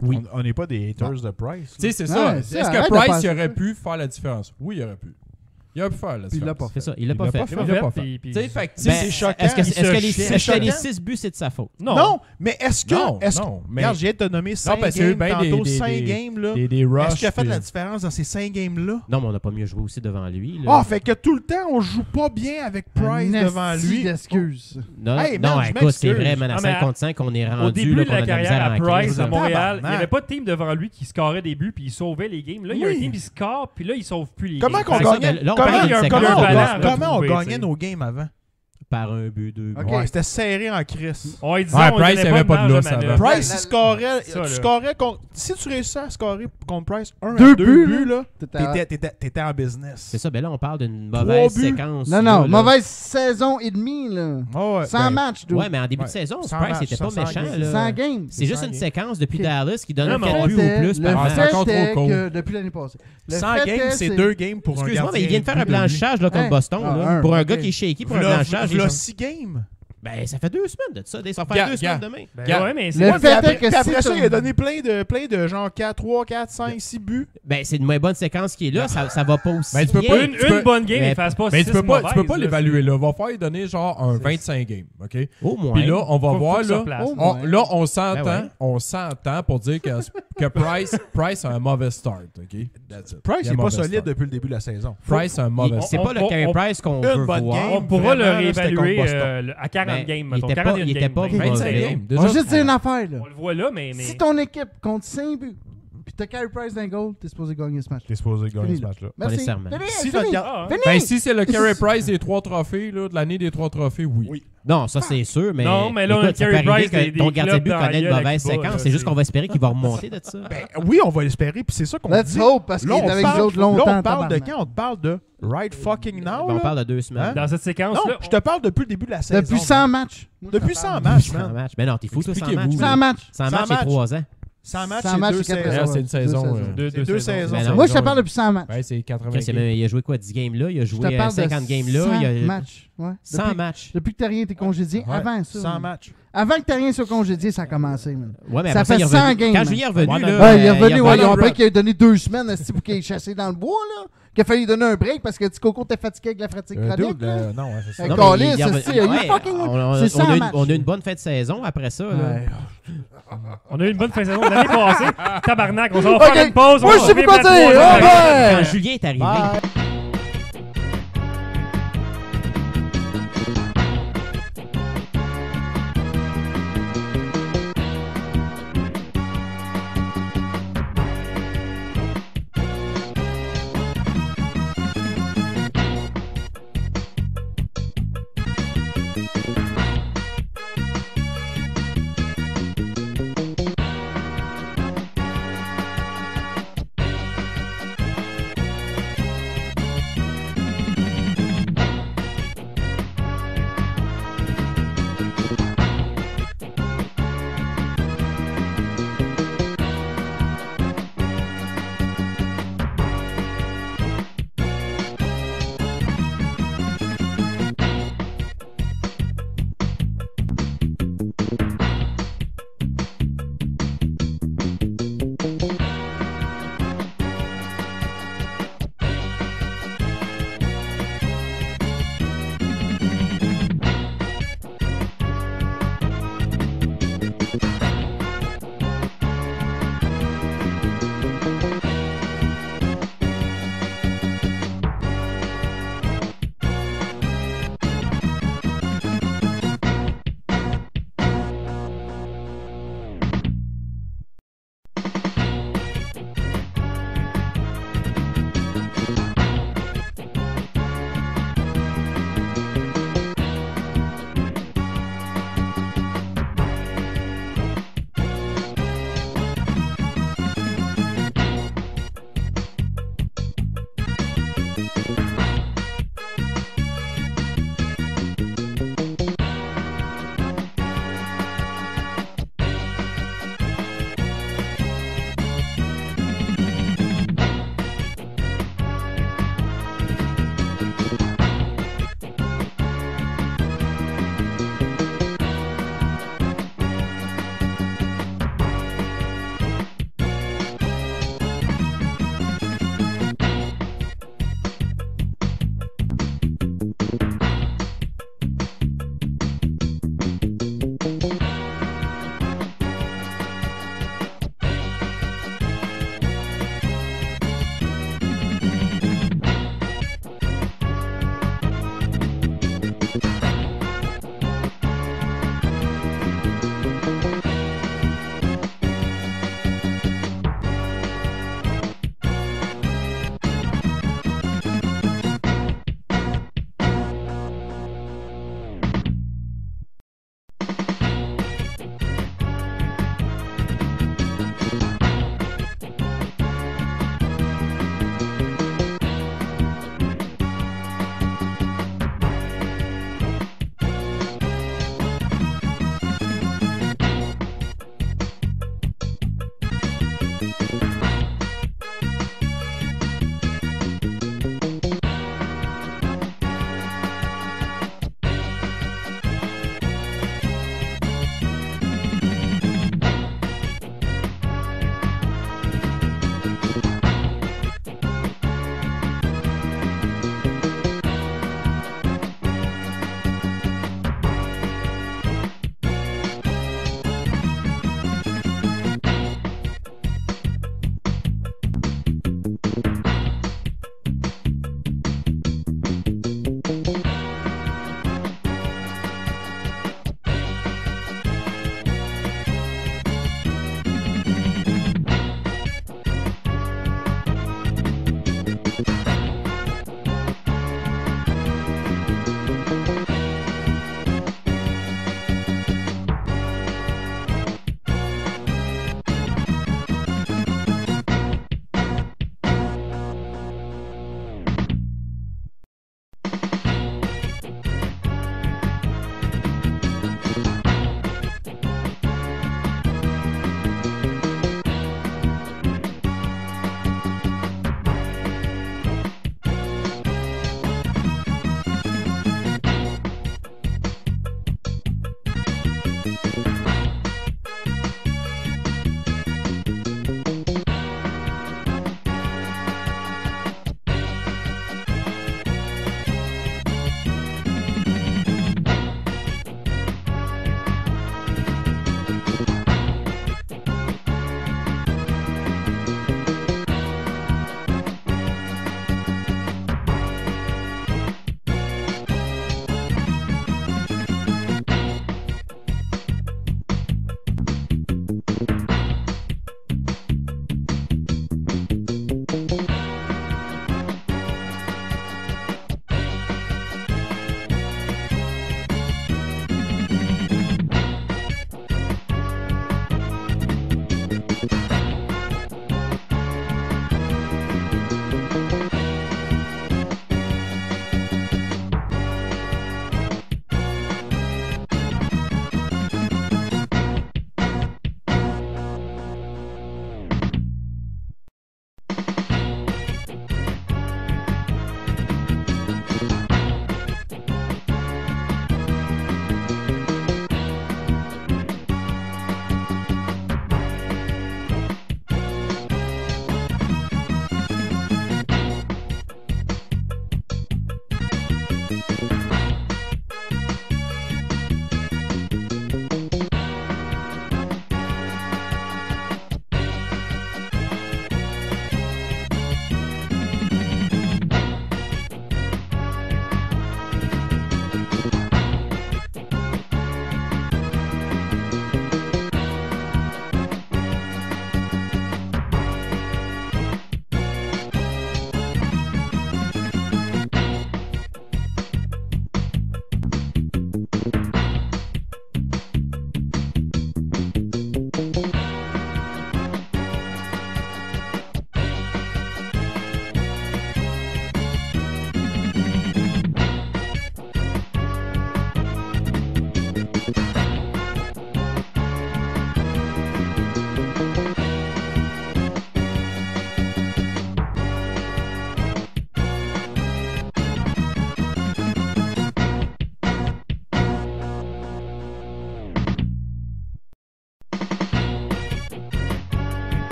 Oui. On n'est pas des haters de Price. Tu sais, c'est Ouais, ça. ça, Est-ce arrête que de Price penser il aurait ça. pu faire la différence? Oui, il aurait pu. Il a pu faire la Puis il l'a pas C'est fait. ça, il l'a pas fait. Il l'a pas fait. Tu sais, fait que, Ben, c'est choquant. Est-ce que C'est est-ce que les choquant. 6 buts, c'est de sa faute? Non, mais est-ce que. Non, est-ce que- non, mais- Regarde, j'ai te nommer 5 parce qu'il y a eu games, bien tantôt des- 5 des- games, là. des rushs. Est-ce qu'il a fait puis- la différence dans ces 5 games-là? Non, mais on n'a pas mieux joué aussi devant lui. là. Ah, fait que tout le temps, on joue pas bien avec Price Un devant esti lui. d'excuses. Non, Hey, non, man, je écoute, c'est m'excuse. vrai, man, à Ah, mais 5 contre 5, on est rendu Au début là, de qu'on a la de la carrière misère à en Price crise, à là. Montréal, il n'y Tabarnak. avait pas de team devant lui qui scorait des buts puis il sauvait les games. Là, il y a un Oui. team qui score puis là, il sauve plus les Comment games. qu'on C'est ça, gagnait ben, là, on comment- parle d'une comment séquence on de gagnait- balance comment on retrouvée, gagnait tu sais. nos games avant? Par un but, 2 buts. Ok. Ouais, c'était serré en crise. On lui disait, Ouais, on Price, donnait il y avait pas de marge lousse manœuvre. avant. Price, la- il scorait. ça, là. Tu scorais contre. Si tu réussis à scorer contre Price 1 Deux à 2 buts, buts, là, T'étais- t'étais en business. C'est ça, ben là, on parle d'une mauvaise buts. séquence. Non, là, non, là. mauvaise saison et demie, là. Ah ouais, 100 ben, matchs, dude. Ouais, mais en début de Ouais. saison, 100 Price matchs, était pas 100 méchant. games. là. 100 games. C'est juste 100 une games. séquence depuis Ok. Dallas qui donne Non, un mais 4 on buts ou plus le par Ah, match. c'est encore fait trop est court. que depuis l'année passée. Le 100 fait games, est, c'est 2 games pour un Excuse-moi, gardien. mais il vient de faire un but de lui. blanchage là, contre Hey. Boston. Ah, là. un, Pour un ok. gars qui est shaky pour un V'là blanchage. v'là ils- 6 games. Ben, ça fait 2 semaines de ça. Ça va Gars, faire 2 gars. semaines demain. Ben ouais, mais c'est Le moi, Puis fait après, est que puis après si ça, t'as- il a donné plein de genre 3, 4, 5, 6 buts. Ben, c'est une moins bonne séquence qui est là. Ça va pas aussi Ben, tu peux bien. pas- une bonne game, Mais- il fasse pas Mais 6 tu peux pas mauvaises, l'évaluer là. Va falloir lui donner genre un 25 games, OK? Au moins. Puis là, on va voir là. Oh, On, ouais. là, on s'entend, Ben ouais. on s'entend pour dire que Price a un mauvais start, OK? That's it. Price, Il il a est un pas mauvais solide start. depuis le début de la saison. Price a un mauvais C'est start. pas le Carey Price qu'on une veut bonne voir. game. On pourra le Vraiment, là, c'était réévaluer contre Boston. à 40 Ben, games, il mettons. était 40 pas- il était games, pas 20. 25 mauvais. games. On Déjà, va juste dire une affaire, là. On le voit là, mais... Si ton équipe compte 5 buts, puis t'as Carey Price d'un goal, t'es supposé gagner ce match. T'es supposé gagner Fini, ce là. match-là. Merci. nécessairement. Fini, Si fini. notre Ah, hein. Fini. Ben, si c'est le Carey Price des 3 trophées, là, de l'année des 3 trophées, oui. Oui. Non, ça c'est sûr, mais. Non, mais là, on a écoute, ça Carey peut arriver Price que des ton gardien de but clubs dans connaît une la gueule mauvaise à Cuba, séquence. là, C'est juste c'est- qu'on va espérer qu'il va remonter de ça. Ben oui, on va l'espérer, puis c'est ça qu'on Let's dit. hope, parce qu'il Là, est on avec parle- nous autres longtemps. Là, on parle de tabarnak. quand? On te parle de right fucking now, On là? parle de 2 semaines. Hein? Dans cette Non, séquence-là, je te parle depuis le début de la saison. Depuis 100 matchs. Depuis 100 matchs, 100 man. matchs. Mais non, t'es fou, toi, 100 matchs. Expliquez-vous. 100 matchs. 100 100 matchs, c'est matchs. 3 ans. 100 matchs, 100 c'est matchs, 2 c'est quatre saisons. Là, c'est une Deux saison. saisons. deux saisons. Mais non. Moi, je te parle depuis 100 matchs. Ouais, c'est 80 Chris, games. il a joué quoi, 10 games là? Il a Je te joué parle de 50 games là. 100 Il a matchs. Ouais. 100 Depuis- matchs. Depuis que t'as rien été congédié, Ouais, avant ça. 100 matchs. Avant que t'as rien soit congédié, ça a commencé, man. Ouais, mais Ça après fait il est 100 revenu. games, Quand man. Julien est revenu, Ouais, là. Ouais, il est revenu, ouais, ils ont run. pris qu'il a donné 2 semaines esti, pour qu'il ait chassé dans le bois, là. Qu'il a fallu lui donner un break parce que Coco était fatigué avec la fatigue chronique. Dude, là. non, ouais, c'est ça. Hey, Non, Callis, mais il est c'est- revenu- are you fucking with- on- c'est 100 on a matchs. on a une bonne fin de saison après ça. là. Ouais. on a eu une bonne fin de saison de l'année passée. Tabarnak, on va Ok. faire une pause. Moi, on je sais revient pas pour la dire. troisième. Oh, ben! Quand Julien est arrivé. Bye.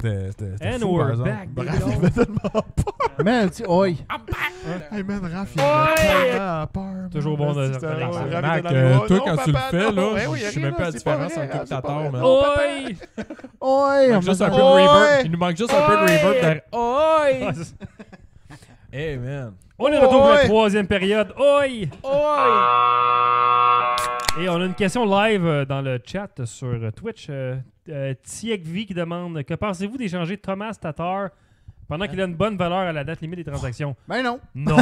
C'était fou, we're par exemple. back, Raph, baby. il fait tellement peur. Mais un petit oi. Hey man, Raph, il Oi! a tellement peur. Toujours man. bon de C'était- reconnaître ça. Raph, il Mac, était dans les bras. toi, Non, quand tu le papa, fais, non. là, Ben oui, je sais rien, même pas la c'est pas différence vrai, entre le c'est pas dictateur, vrai. man. Non, Oi! Oi! Il on manque juste un va peu de dire- reverb. Il nous manque juste un peu de reverb derrière. Oi! Ah, c'est- Hey, man. On est de retour pour la Oi! troisième période. Oi! Et on a une question live dans le chat sur Twitch. Tiekvi qui demande: que pensez-vous d'échanger Thomas Tatar pendant qu'il a une bonne valeur à la date limite des transactions? Ben non. Non!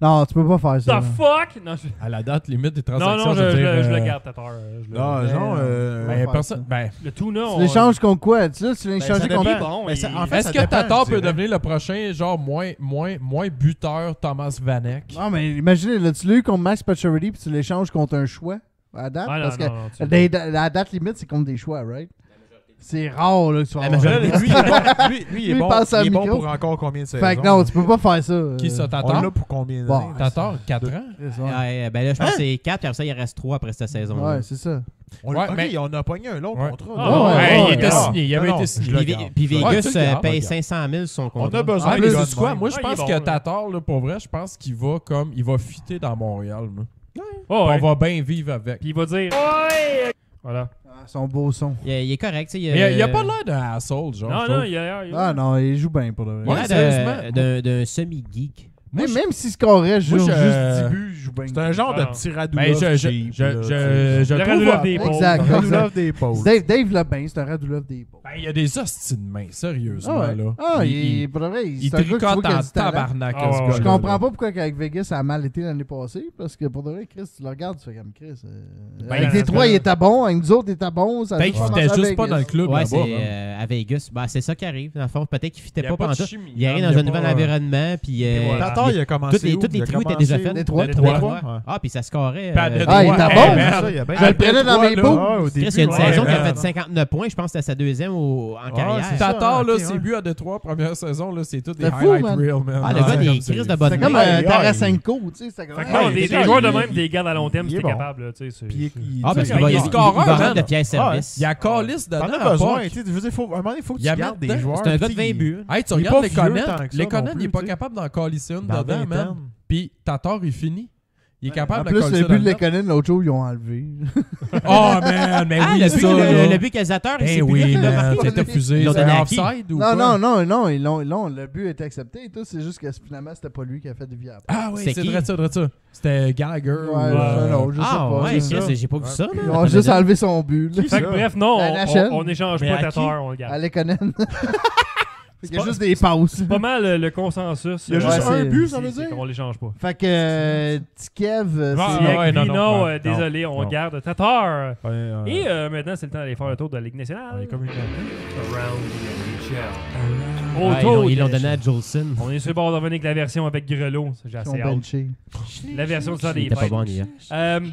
Non, tu peux pas faire ça. The fuck? Non, À la date limite des non, transactions, je veux dire, le garde, Tatar. Non, genre, Ben, Ouais, personne. Ben, Le tuna, Tu l'échanges contre quoi? Tu l'échanges ça contre... Il est dépend. bon. Mais ça- il- en fait, est-ce ça que dépend, Tatar je peut dirais. devenir le prochain, genre, moins buteur Thomas Vanek? Non, mais imaginez, là, tu l'as eu contre Max Pacioretty puis tu l'échanges contre un choix à date. Ah, non, parce que non, non, tu- la date limite, c'est contre des choix, right? C'est rare là, que tu vas La avoir- majorité. Lui, il est bon, lui, il est Lui, bon, passe à il est bon micro. pour encore combien de saisons? Fait que non, tu peux pas faire ça. Qui ça, On Tatar? l'a pour combien Bon. d'années? Tatar, 4 ans? C'est ça. Ouais, ben là, je pense que c'est 4, puis après ça, il en reste 3 après cette saison. Ouais, c'est ça. On, Ouais, ok, mais- on a pogné un autre Ouais. contrat. Ah, Non, ouais, Ouais, il était ah, signé. Il avait non, été je signé. le Puis, garde. puis Ouais, Vegas tu le gardes, paye regarde. 500 000 sur son On contrat. a besoin Ah, de mais gars c'est de quoi? même. Moi, je Ah, il est pense bon, que là. Tatar, là, pour vrai, je pense qu'il va comme. Il va fitter dans Montréal. Là. Oh, ouais. On va bien vivre avec. Puis il va dire: Oi! Voilà. Ah, son beau son. Il est correct. tu sais, Mais il a pas l'air d'un asshole, genre. Non, je non, trouve. il y a. Ah non, il joue bien pour le vrai. Il a Ouais, l'air sérieusement. d'un semi-geek. Moi, Mais même s'il scorait juste Moi, je- 10 buts, il joue bien. C'est un genre Ah, de non. petit Ben, Radulov je cheap, là, tu sais. je Le trouve. Radulov des pauvres. Exact. Radulov des pauvres. Dave l'a bien, c'est un Radulov des pauvres. Ben, il y a des hosties de main, sérieusement, Ah ouais. là. Ah, il pour le vrai, il c'est un gars que tu vois tricote qui a en du talent. tabarnak, Ah, ce ouais, gars-là. Je comprends pas pourquoi qu'avec Vegas ça a mal été l'année passée, parce que pour de vrai, Chris, tu le regardes, tu fais comme Chris. Avec les parce trois, que- il était bon, avec nous autres, il était bon. Ça a Peut-être juste qu'il commencé était à juste pas Vegas. dans le club Ouais, là-bas. c'est man. à Vegas. Ben, c'est ça qui arrive. Dans le fond, peut-être qu'il Il fitait y a pas pas de pendant tout. chimie, Il arrive hein, dans il y a un nouvel pas- environnement, puis Et voilà. Tatar, il a commencé toutes les où? Il a trous étaient commencé déjà où? faits. Détroit. Détroit. Ouais. Ah, puis ça scorait. Pas de Ah, il était droit. bon. Hey, man. Ça, il a bien Je le prenais dans mes là. pots. Ah, au Chris, début, il y a une ouais, saison qui a man. fait 59 points. Je pense que c'était sa deuxième en carrière. c'est ça. Tatar, là, ok, ses ouais. buts à Détroit, première saison, là, c'est tout des C'était fou, highlight man. reels, man. Ah, le gars, des comme crises c'est- de bonne C'est comme main. Ouais, Tarasenko, tu sais. C'était comme. Fait que Ouais, non, il des est joueurs de bon, même, des gardes à long terme, il si est t'es bon. capable. là, tu sais, c'est- Puis Ah, ben, Tu sais, il va il il scoreur, va man. rendre de pièces service. Il y a calice dedans. T'en à as besoin. porte. Tu sais, je veux dire, à un moment donné, il faut que Il tu y a gardes dedans. des joueurs. C'est un gars tu de sais, 20 buts. Hey, tu Il est regardes pas les vieux Conan. tant que ça Les non Conan, plus, il est pas tu sais. capable d'en calisser une Dans dedans, man. vingtaine. Puis Tatar, il finit. Il est En capable de plus, calisser le but de dans le net. Lekonen, l'autre jour, ils ont enlevé. Oh, man, mais Ah, oui, le ça, but, là. le but égalisateur, il Ben s'est oui, plus man, marqué. c'était refusé. Ils l'ont C'est donné un à qui? offside ou Non, quoi? non, le but était accepté et tout. C'est juste que finalement, c'était pas lui qui a fait des vies après. Ah oui, C'est c'est qui? vrai ça. C'était Gallagher. Ouais, ou, non, je sais Ah, pas. ouais, c'est ça. Chris, j'ai pas vu ça. Ils ont juste enlevé son but. là. Fait que bref, non, À la chaîne. on n'échange Mais pas à Tatar, on le garde. À Lekonen. Il y a pas- juste des passes. C'est pas mal le consensus. Il y a juste Ouais, un c'est- but, ça veut c'est dire? qu'on l'échange pas. Fait que Tikev, Ah, c'est. ouais, non, Vino, non, désolé, on non. garde Tatar. Ouais, Et maintenant, c'est le temps d'aller faire le tour de la Ligue nationale. on est comme une Au Ouais, tour ils l'ont de- donné à Jolson. On est sur le bord de revenir avec la version avec Grelot. Ça, J'ai Ils sont assez hâte. benchés. La version de ça Il des était pas fêtes. bon hier.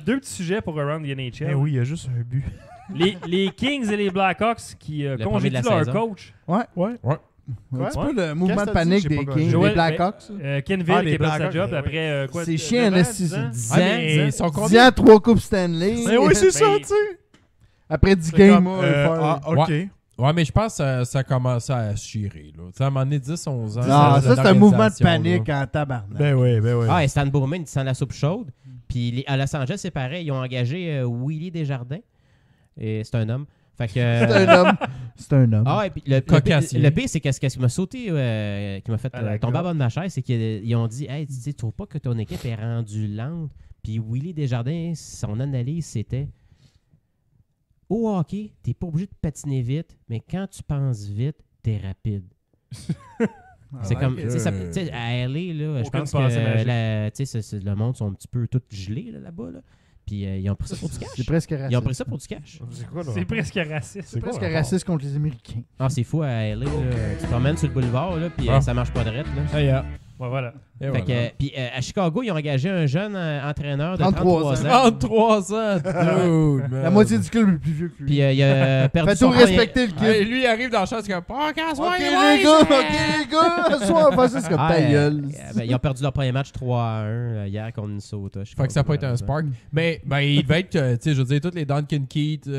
Deux petits sujets pour Around the NHL. Eh oui, il y a juste un but. Les Kings et les Blackhawks qui premier congédient de la leur saison. coach. Ouais. Ouais. Un petit Ouais. peu le mouvement Qu'est-ce de que t'as dit? panique J'ai des pas Kings, gagné. Joel, des Blackhawks. Kenville Ah, les qui a perdu sa Blackhawks, job oui. après quoi? C'est chiant, 9 ans, esti, 10 ans? 10 ans. Ah, mais ils sont 10 combien? ans, 3 coupes Stanley. Mais oui, c'est ça, Mais- tu sais. Après 10 C'est games, comme, il va faire- OK. Ouais, mais je pense que ça commençait à se chirer. Là. Tu sais, à un moment donné, 10, 11 ans. Non, ça, c'est un mouvement de l'organisation, panique là. en tabarnak. Ben oui, ben oui. Ah, et Stan Bowman, il sent la soupe chaude. Puis à Los Angeles, c'est pareil. Ils ont engagé Willie Desjardins. Et c'est un homme. Fait que. C'est un homme. C'est un homme. Ah, et puis le Cocassier. pire, c'est ce qui m'a sauté, qui m'a fait À la tomber à gorge. bas de ma chaise, c'est qu'ils ont dit hey, tu trouves pas que ton équipe est rendue lente? Puis Willie Desjardins, son analyse, c'était au hockey, t'es pas obligé de patiner vite, mais quand tu penses vite, t'es rapide. C'est comme, tu sais, tu sais, à LA, là, je Aucune pense pensée que magique. tu sais, le monde sont un petit peu tous gelés là-bas. Là. Puis ils ont pris ça pour du C'est cash. presque Ils ont raciste. pris ça pour du cash. C'est quoi, là? C'est presque raciste. C'est quoi, Presque rapport? raciste contre les Américains. Ah, c'est fou à LA. Là. Tu te promènes sur le boulevard, là, puis Ah. ça marche pas de rette. Là. Ça y est. Ouais, voilà. Et Fait voilà. que, puis à Chicago, ils ont engagé un jeune entraîneur de 33 33 ans. 33 ans, dude, man. La moitié du club est plus vieux que lui. Puis il a perdu Faites son tout premier- respecter le kid. Hey, lui, il arrive dans la chaise, c'est comme podcast, Ok, ouais, les gars, ce soir, on va faire ça, c'est comme Ah, ta gueule. ils ont perdu leur premier match 3-1 hier contre Minnesota. Fait que ça n'a pas été un spark. Mais ben, il devait être, tu sais, je veux dire, tous les Duncan Keith,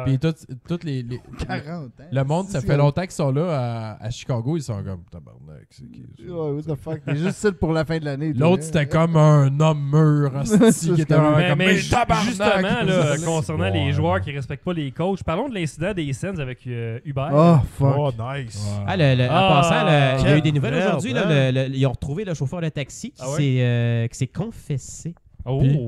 puis toutes les 40 ans. le monde, ça fait longtemps qu'ils sont là à Chicago, ils sont comme tabarnak. c'est qui, ça? Ouais, what the fuck. T'es juste seul pour la fin de l'année. L'autre, toi, c'était hein. comme un homme mûr, hostie, qui était vraiment comme tabarnak. justement, là, C'est concernant bon, les hein. joueurs qui respectent pas les coachs, parlons de l'incident des Sens avec Hubert. Oh, fuck. Oh, nice. Ouais. Ah, en passant, il y a eu des nouvelles merde, aujourd'hui. là, hein? ils ont retrouvé le chauffeur de taxi qui Ah ouais? s'est confessé. Oh! Puis-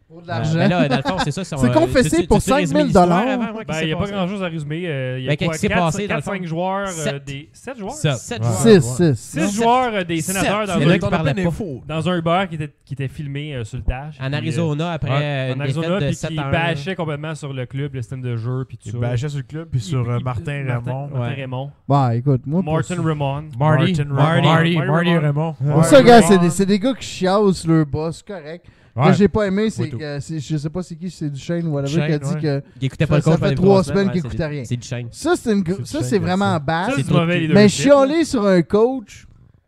Pour de Ben l'argent. là, dans le fond, c'est ça. C'est confessé pour 5 000 $. $. Il n'y a pas grand-chose à résumer. Il y a Ben, qu'est-ce qui s'est passé, dans le 5 fond? joueurs, Sept. des 7 joueurs? 7 Ouais. joueurs. 6. Joueurs des sénateurs Il y en a qui Ton parlaient appel pas. est faux. dans un Uber qui était filmé sur le dash. En Puis, Arizona, après en une Arizona, défaite de puis 7 qui à 1. bâchait complètement sur le club, le système de jeu, puis tout Il ça. bâchait sur le club, puis sur Martin Raymond. Martin Ouais. Raymond. Bah, écoute, moi. pour Martin ça- Raymond. Marty Marty Raymond. Pour ça, gars, c'est des gars qui chiassent leur boss, correct. Ce Ouais. que j'ai pas aimé, c'est Moi, tout. que, je sais pas c'est qui, c'est Duchesne ou whatever, Duchesne, qui a dit ouais. que Il écoutait pas le ça coach fait pendant 3 3 semaines qu'il écoutait rien. C'est du chêne. ça, c'est vraiment Ça, bad. c'est du mauvais leadership. Mais chialer sur un coach,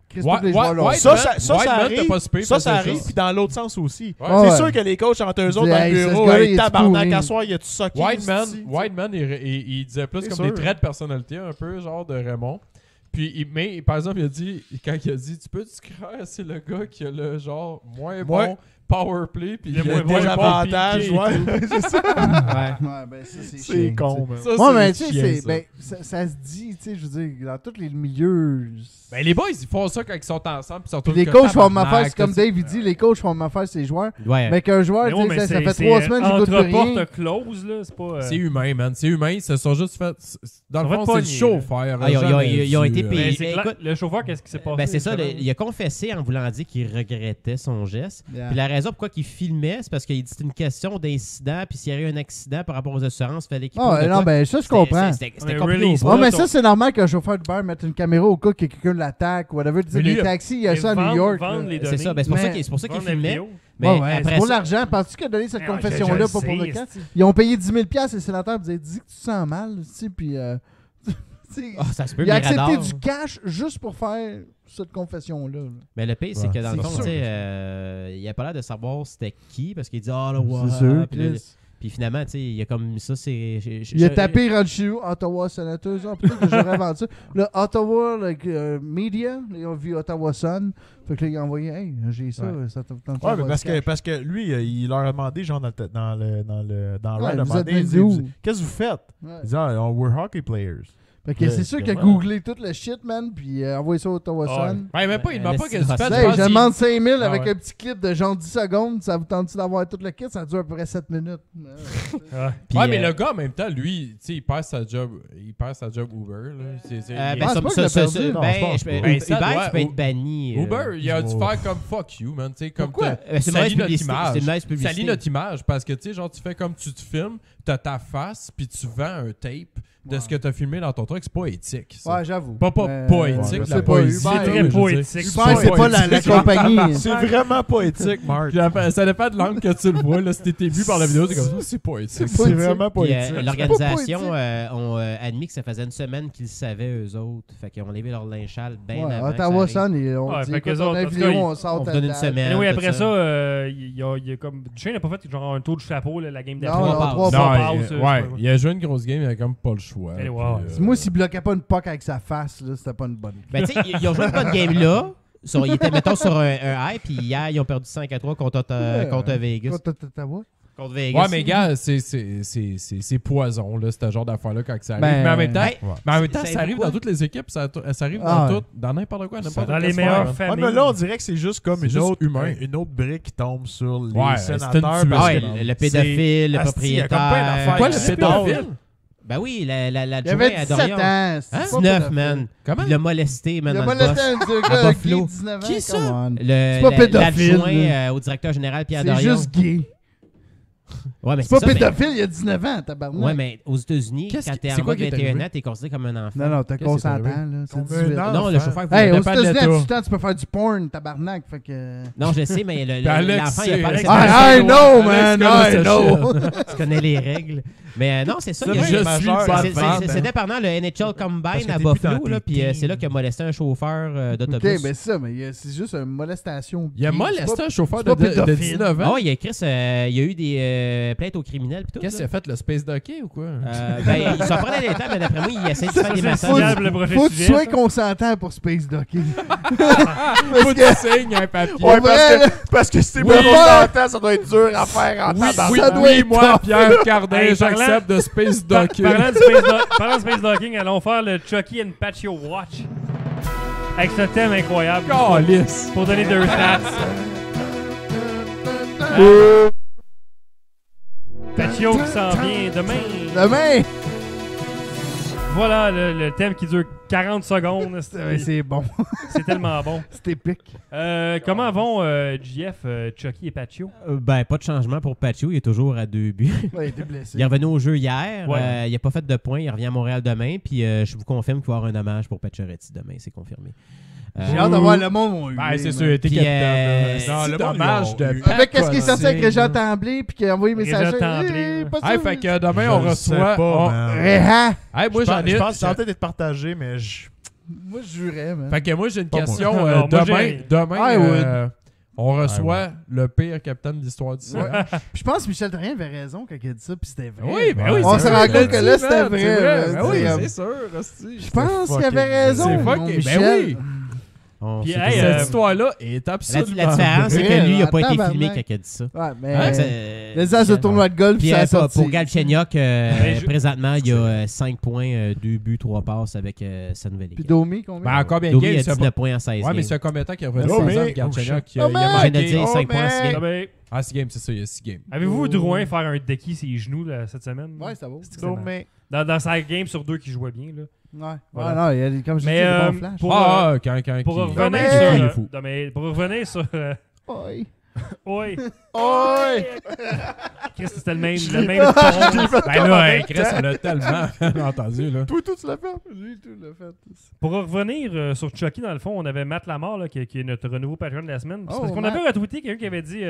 Chris, tous les joueurs l'ont ouais, fait. Ça Whiteman, arrive. t'as pas si pire, Ça parce que arrive, ça. puis dans l'autre sens aussi. Ouais. Ouais. C'est sûr que les coachs entre eux autres dans Hey, le ce bureau, gars-là, il hey, est tabarnak, pourri. à soir, il a-tu socké? Whiteman, esti? il disait plus C'est comme sûr. des traits de personnalité, un peu, genre de Raymond. Puis, mais par exemple, quand il a dit, tu peux te croire, c'est le gars qui a le genre moins bon power play, puis Le il a moins des bon bons avantages, piqués et ouais. tout. C'est ça. Ouais. Ouais, ben ça, c'est C'est chiant, con, tu man. Ça, sais. Ouais, mais c'est tu chiant, sais, ça. ben, ça se dit, tu sais, je veux dire, dans tous les milieux. Ben, les boys, ils font ça quand ils sont ensemble, puis ils sont Puis tous les que coachs font ma tabarnak, face, comme tu sais. Dave il dit, les coachs font ma face ses joueurs. Ouais. Mais qu'un joueur Mais ouais, dit, mais ça fait c'est 3 semaines, j'écoute entre plus rien. portes closes, là. C'est pas. C'est humain, man. C'est humain. Ils se sont juste fait. Dans Ils le sont fond, fait c'est le pogner, chauffeur. Ah, ils ont été Mais payés. c'est clair- Écoute, le chauffeur, qu'est-ce qui s'est passé? Ben c'est ça, justement? il a confessé en voulant dire qu'il regrettait son geste. Yeah. Puis la raison pourquoi il filmait, c'est parce qu'il dit que c'était une question d'incident, puis s'il y avait eu un accident par rapport aux assurances, il fallait qu'il Ah, pose ouais, de non, quoi. ben ça, je C'était- comprends. C'était Ouais, compris release au Ouais, bout. mais ça, c'est normal qu'un chauffeur de bar mette une caméra au cas que quelqu'un l'attaque ou whatever. Tu sais, Mais lui, les taxis, il y a ça à New York. là. Vendre les C'est données. ça, ben c'est pour ça Mais- qu'il qu'il Vendre la filmait. vidéo. Mais Ouais, ouais, après c'est pour ça- l'argent. Penses-tu qu'il a donné cette Ah, confession-là, je pas pour sais, le camp? esti. Ils ont payé 10 000 $, le sénateur vous avez dit que tu te sens mal, tu sais, puis... tu sais, Ah, ça se peut, il a Mirador. accepté du cash juste pour faire cette confession-là. là. Mais le pire, c'est que dans le c'est fond, sûr. tu sais, il a pas l'air de savoir c'était qui, parce qu'il dit « Ah, là, ouais. » C'est sûr, Puis là, Chris. puis finalement, tu sais, il a comme ça, c'est... Il a tapé rendu chez nous, Ottawa Senators. Ah, peut-être que j'aurais vendu ça. Le Ottawa Media, ils ont vu Ottawa Sun. Fait que là, il a envoyé, hey, j'ai ça, Ouais. ça te tente Ouais, mais parce que lui, il leur a demandé, genre, dans Ouais, Ride, vous êtes il dit, où? qu'est-ce que vous faites? Il dit, ah, we're hockey players. Fait que Ouais, c'est sûr qu'il a comment? googlé tout le shit, man, puis envoyé ça au Ottawa Ah, Sun. Ouais, même pas, il m'a pas que tu Hey, fais. Hey, je demande 5000 Ah avec ouais. un petit clip de genre 10 secondes. Ça vous tente d'avoir tout le kit? Ça dure à peu près 7 minutes. Ah. Puis, Ouais, mais le gars, en même temps, lui, tu sais, il perd sa job Uber. Là. Ah, Ben, c'est ça, pas ça, qu'il a ça, perdu. ça, Non, ben, je pense je- pas. Ben, ça Uber, doit- tu peux être banni. Uber, il a dû ouais. faire comme fuck you, man. Tu sais, comme Pourquoi? t'as- C'est une salis mauvaise notre publicité. image. C'est une mauvaise publicité. Salis notre image parce que, tu sais, genre, tu fais comme tu te filmes, t'as ta face, puis tu vends un tape de ce que t'as filmé dans ton truc. C'est pas éthique. Ça. Ouais, j'avoue. Pas Mais, poétique, je la sais pas, poésie. Uber, C'est là, très je veux dire. poétique. Uber, c'est pas la compagnie. C'est vraiment poétique, Mark. Puis ça dépend de l'angle que tu le vois. Là, si t'es vu par la vidéo, c'est comme ça, c'est poétique. C'est vraiment Puis, poétique. l'organisation ont admis que ça faisait une semaine qu'ils savaient, eux autres. Fait qu'ils ont levé leur linchal bien Ouais, avant. que Ottawa ça arrive. Sun, on Ouais, dit, fait que écoute, les on autres, a en une tout vidéo, cas, on sort on ta vous donne une date. semaine. Et oui, tout après ça. ça, il a comme. Duchesne n'a pas fait genre un tour de chapeau, là, la game Non, d'après. non, passes. trois Non, passes. ouais, il a joué une grosse game, il a comme pas le choix. Eh, ouais, puis, ouais. Moi, s'il bloquait pas une puck avec sa face, là, c'était pas une bonne. Ben, tu sais, ils ont joué une bonne game là. Ils étaient, mettons, sur un high, puis hier, ils ont perdu 5-3 contre Vegas. Contre Ottawa? Contre Vegas. Ouais, mais gars, c'est poison, là, ce genre d'affaire-là, quand ça arrive. Ben, mais en même temps, hey, ça arrive pourquoi? dans toutes les équipes, ça arrive Ah, dans ouais. tout, dans n'importe quoi, n'importe Dans quelle les sphère, meilleures hein. familles. Ouais, mais là, on dirait que c'est juste comme C'est juste humain. une autre brique qui tombe sur les Ouais, sénateurs. c'est une parce tuerie. Ah ouais, que le pédophile, le Asti, il y a comme plein propriétaire. d'affaires. Pourquoi le qui se pédophile? passent. Ben oui, Il avait l'adjoint à 17 Dorion. ans. c'est Hein? pas 19, pédophile. man. Comment? Il l'a molesté, man, Il a dans le molesté boss. un À gars Buffalo. gay de 19 ans. Qui ça? come on. C'est pas pédophile, L'adjoint là. au directeur général Pierre C'est Dorion. juste gay. Ouais, mais C'est pas ça, mais- pédophile, il y a 19 ans, tabarnak. Ouais, mais aux États-Unis, Qu'est-ce quand qui- t'es c'est en quoi mode qui est 21 arrivé? ans, t'es considéré comme un enfant. Non, t'as Qu'est-ce qui est consentant, arrivé? là. C'est Comme 18. un Non, le enfant. chauffeur. Hey, aux dépend de États-Unis, à l'État. 18 ans, tu peux faire du porn, tabarnak. Fait que. Non, je sais, mais Alex, l'enfant, il a pas Alex, laissé I know, man, Alex I connaît know. Tu connais les règles. Mais non, c'est ça. C'est il y a- vrai, Je majeur, suis le c'est- fan. C'était pendant le NHL Combine Parce que à t'es plus dans Buffalo, tes là, puis teams. c'est là qu'il a molesté un chauffeur Ok, d'autobus. mais c'est ça, mais c'est juste une molestation. Il a gay. molesté C'est pas- un chauffeur c'est pas de pédophile. 19 Ah ans. ouais, il y a Chris, il y a eu des plaintes aux criminels pis tout. Qu'est-ce qu'il a fait, le Space Donkey ou quoi? Ben, il s'en prenait des temps, mais d'après moi, il essaie de faire des C'est massages. fiable, le prochain Faut que tu sujet, sois ça. consentant pour Space Donkey. Faut que tu signes un papier. Ouais, vrai, Parce que si t'es Oui. pas consentant, ça doit être dur à faire en Oui, tabarnak. oui, ça doit oui, être moi, tough. Pierre Cardin, Hey, j'accepte de Space Donkey. Parlant de Space Docking, allons faire le Chucky and Patio Watch. Avec ce thème incroyable. Calice. Pour donner 2 stats. Patio qui s'en vient demain. Demain! Voilà le thème qui dure 40 secondes. C'est bon. C'est tellement bon. C'est épique. Comment vont JF, Chucky et Patio? Ben, pas de changement pour Patio, il est toujours à 2 buts. Ouais, il était blessé. Il est revenu au jeu hier, Ouais. il a pas fait de points, il revient à Montréal demain, puis je vous confirme qu'il va y avoir un hommage pour Pacioretty demain, c'est confirmé. J'ai hâte de voir le monde vont Ben, c'est huer, sûr, man. il était Puis, capitaine. non, C'est le monde, dommage ils ont de eu- pas Avec qu'est-ce qui est sorti avec passer, Régent là. Tremblay puis qui a envoyé Régent message. Tremblay, Pas Hey, sûr. fait que demain, Je on le sais reçoit... pas, on- man. Réhan. Hey, moi, j'en ai... Je pense que c'est en train d'être partagé, mais je... Moi, je jurais, man. Fait que moi, j'ai une Pas moi. question. Alors, moi, demain, j'ai- on reçoit le pire capitaine de l'histoire du Ouais. cinéma. Puis je pense que Michel Terrien avait raison quand il a dit ça, puis c'était vrai. Oui, ben oui, On c'est se vrai, rend il l'a compte que dit, là, c'était man, vrai. c'est man. Ben oui, C'est, c'est sûr, hostie. Je pense qu'il avait fucking- raison, c'est mon fucking- Michel. ben oui. On Puis, sait hey, que- Cette histoire-là est la absolument... différence, c'est que vrai, lui, il a pas été tabarnak. filmé quand il a dit ça. Ouais, mais... Hein, Les gens se tournoi de golf, Puis ça a sorti. pour Galchenyuk, je- présentement, il y a 5 points, 2 buts, 3 passes avec sa nouvelle Puis équipe. Domi, combien? Ben, encore bien Domi, il game, a c'est 19 points en 16 Ouais, mais games. c'est combien de temps qu'il a revenu Oh, 16 ans, mais- Galchenyuk? oh, Il a man! Je viens de marqué... dire 5 points en 6 Ah games. ben, Ah, 6 games, c'est ça, il y a 6 games. avez-vous vu Drouin faire un decky ses genoux là, cette semaine? Ouais, ça va. mais... Dans sa game sur 2 qui jouait bien. Là. Ouais. Voilà. Ouais, non, il y a, comme je dis, Mais, des bons flashs. pour- Ah, quand Pour qui- revenir mais- sur... il est fou. non, mais pour revenir sur... Ouais. Oui. Ouais. Chris, c'était le même ton. Ben là, hey, Chris, on l'a tellement entendu, là. Toi, tu l'as fait? Lui, tout l'a fait. Pour revenir sur Chucky, dans le fond, on avait Matt Lamar, là, qui est notre nouveau patron de la semaine. C'est Oh, parce qu'on Matt. avait retweeté quelqu'un qui avait dit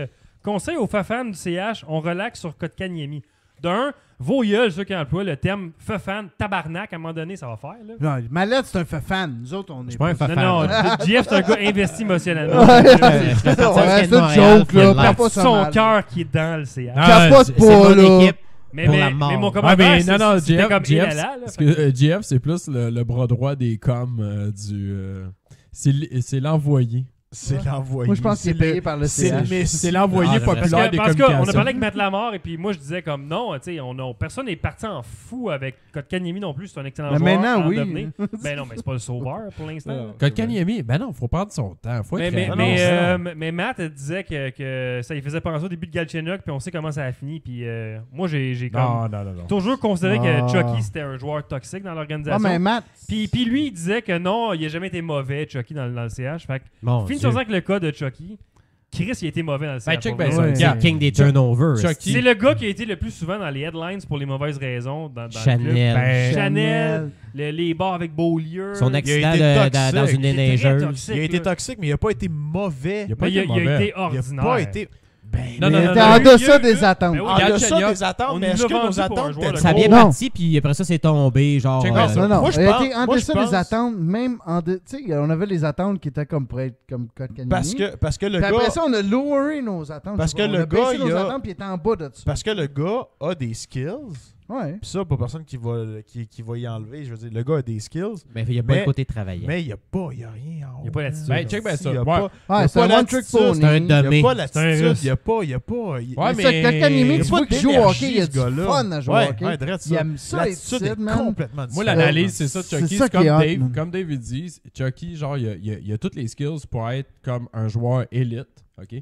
conseil aux fans du CH, on relaxe sur Kotkaniemi. D'un, vos gueules, ceux qui emploient le terme fan tabarnak, à un moment donné, ça va faire. Là. Non, Mallette, c'est un fan. Nous autres, on est. Je suis pas un fan. Non, JF, c'est un gars investi émotionnellement. Ouais, Je fais partie ouais, du c'est une Montréal, joke, puis il là. a Prends l'air- pas ça Son mal. cœur qui est dans le CH. Ah, Capote c'est pas, mon là. équipe. Mais, pour mais, la mort. mais mon Ah, commentaire, mais c'est- non, c'était comme GF, inhalal, là. parce que GF, c'est plus le bras droit des coms du... c'est l'envoyé. C'est l'envoyé. Moi, je pense qu'il est payé par le C'est CH. le C'est l'envoyé Ah, populaire des parce qu'on a communications. parlé avec Matt Lamar et puis moi je disais comme non, tu sais, personne n'est parti en fou avec Kotkaniemi non plus, c'est un excellent Mais joueur. maintenant, en oui. devenir. Ben non, mais c'est pas le sauveur pour l'instant. Kotkaniemi, ben non, faut prendre son temps. Faut être réaliste. Mais Matt disait que ça lui faisait penser au début de Galchenyuk puis on sait comment ça a fini puis moi j'ai comme Non. toujours considéré Ah. que Chucky c'était un joueur toxique dans Ah, l'organisation. mais Matt. Puis lui il disait que non, il a jamais été mauvais Chucky dans le CH. Fait que Bon, finissons avec le cas de Chucky. Chris, il a été mauvais dans le CH. Ben, check pour ben vrai. ça. Ouais. c'est le king des turnovers. Chucky. C'est le gars qui a été le plus souvent dans les headlines pour les mauvaises raisons dans le club. Chanel. Ben, Chanel, les bars avec Beaulieu. Son Il a accident été dans toxique. une Il était très neigeuse. toxique, Il a été là. toxique, mais il a pas été mauvais. Il a pas Mais été il a mauvais. été Il a ordinaire. pas été... Ben, Non, Mais non, il non, était non, en lui, deçà lui, des attentes. ben oui, en Galchenyuk, deçà des attentes, on mais nous est-ce l'a que nos vendu pour un attentes joueur de étaient- Ça a bien Non. parti, puis après ça, c'est tombé. Genre. Check bien ça. Non, non, Moi, je il a pense- été en moi, je deçà pense- des attentes, même en tu sais, on avait les attentes qui étaient comme pour être comme Kotkaniemi. Parce que le Puis après gars... ça, on a loweré nos attentes. Parce que on le a baissé gars, nos il a- attentes, puis il était en bas de ça. Parce que le gars a des skills. Ouais. Puis ça, pas personne qui va y enlever. Je veux dire, le gars a des skills, Mais il n'y a pas Mais- le côté travaillant. mais il n'y a rien en haut. Il y a pas l'attitude. Ben, check ben ça. Il y a Ouais. pas- Ouais, il y a c'est un pas one-trick l'attitude, pony. c'est un Il n'y a Dommé. pas C'est un l'attitude. russe. Il n'y a pas... Ouais, Mais ça, Kotkaniemi, il y a tu pas vois qu'il joue au hockey, il y a d'énergie, du ce gars-là. fun à jouer Ouais, au hockey. ouais, drette Il ça. aime ça, L'attitude être est man. complètement Moi, différente. l'analyse, c'est ça, C'est Chucky. ça C'est qui est hot, man. comme Dave dit, Chucky, genre, il a toutes les skills pour être comme un joueur élite. OK?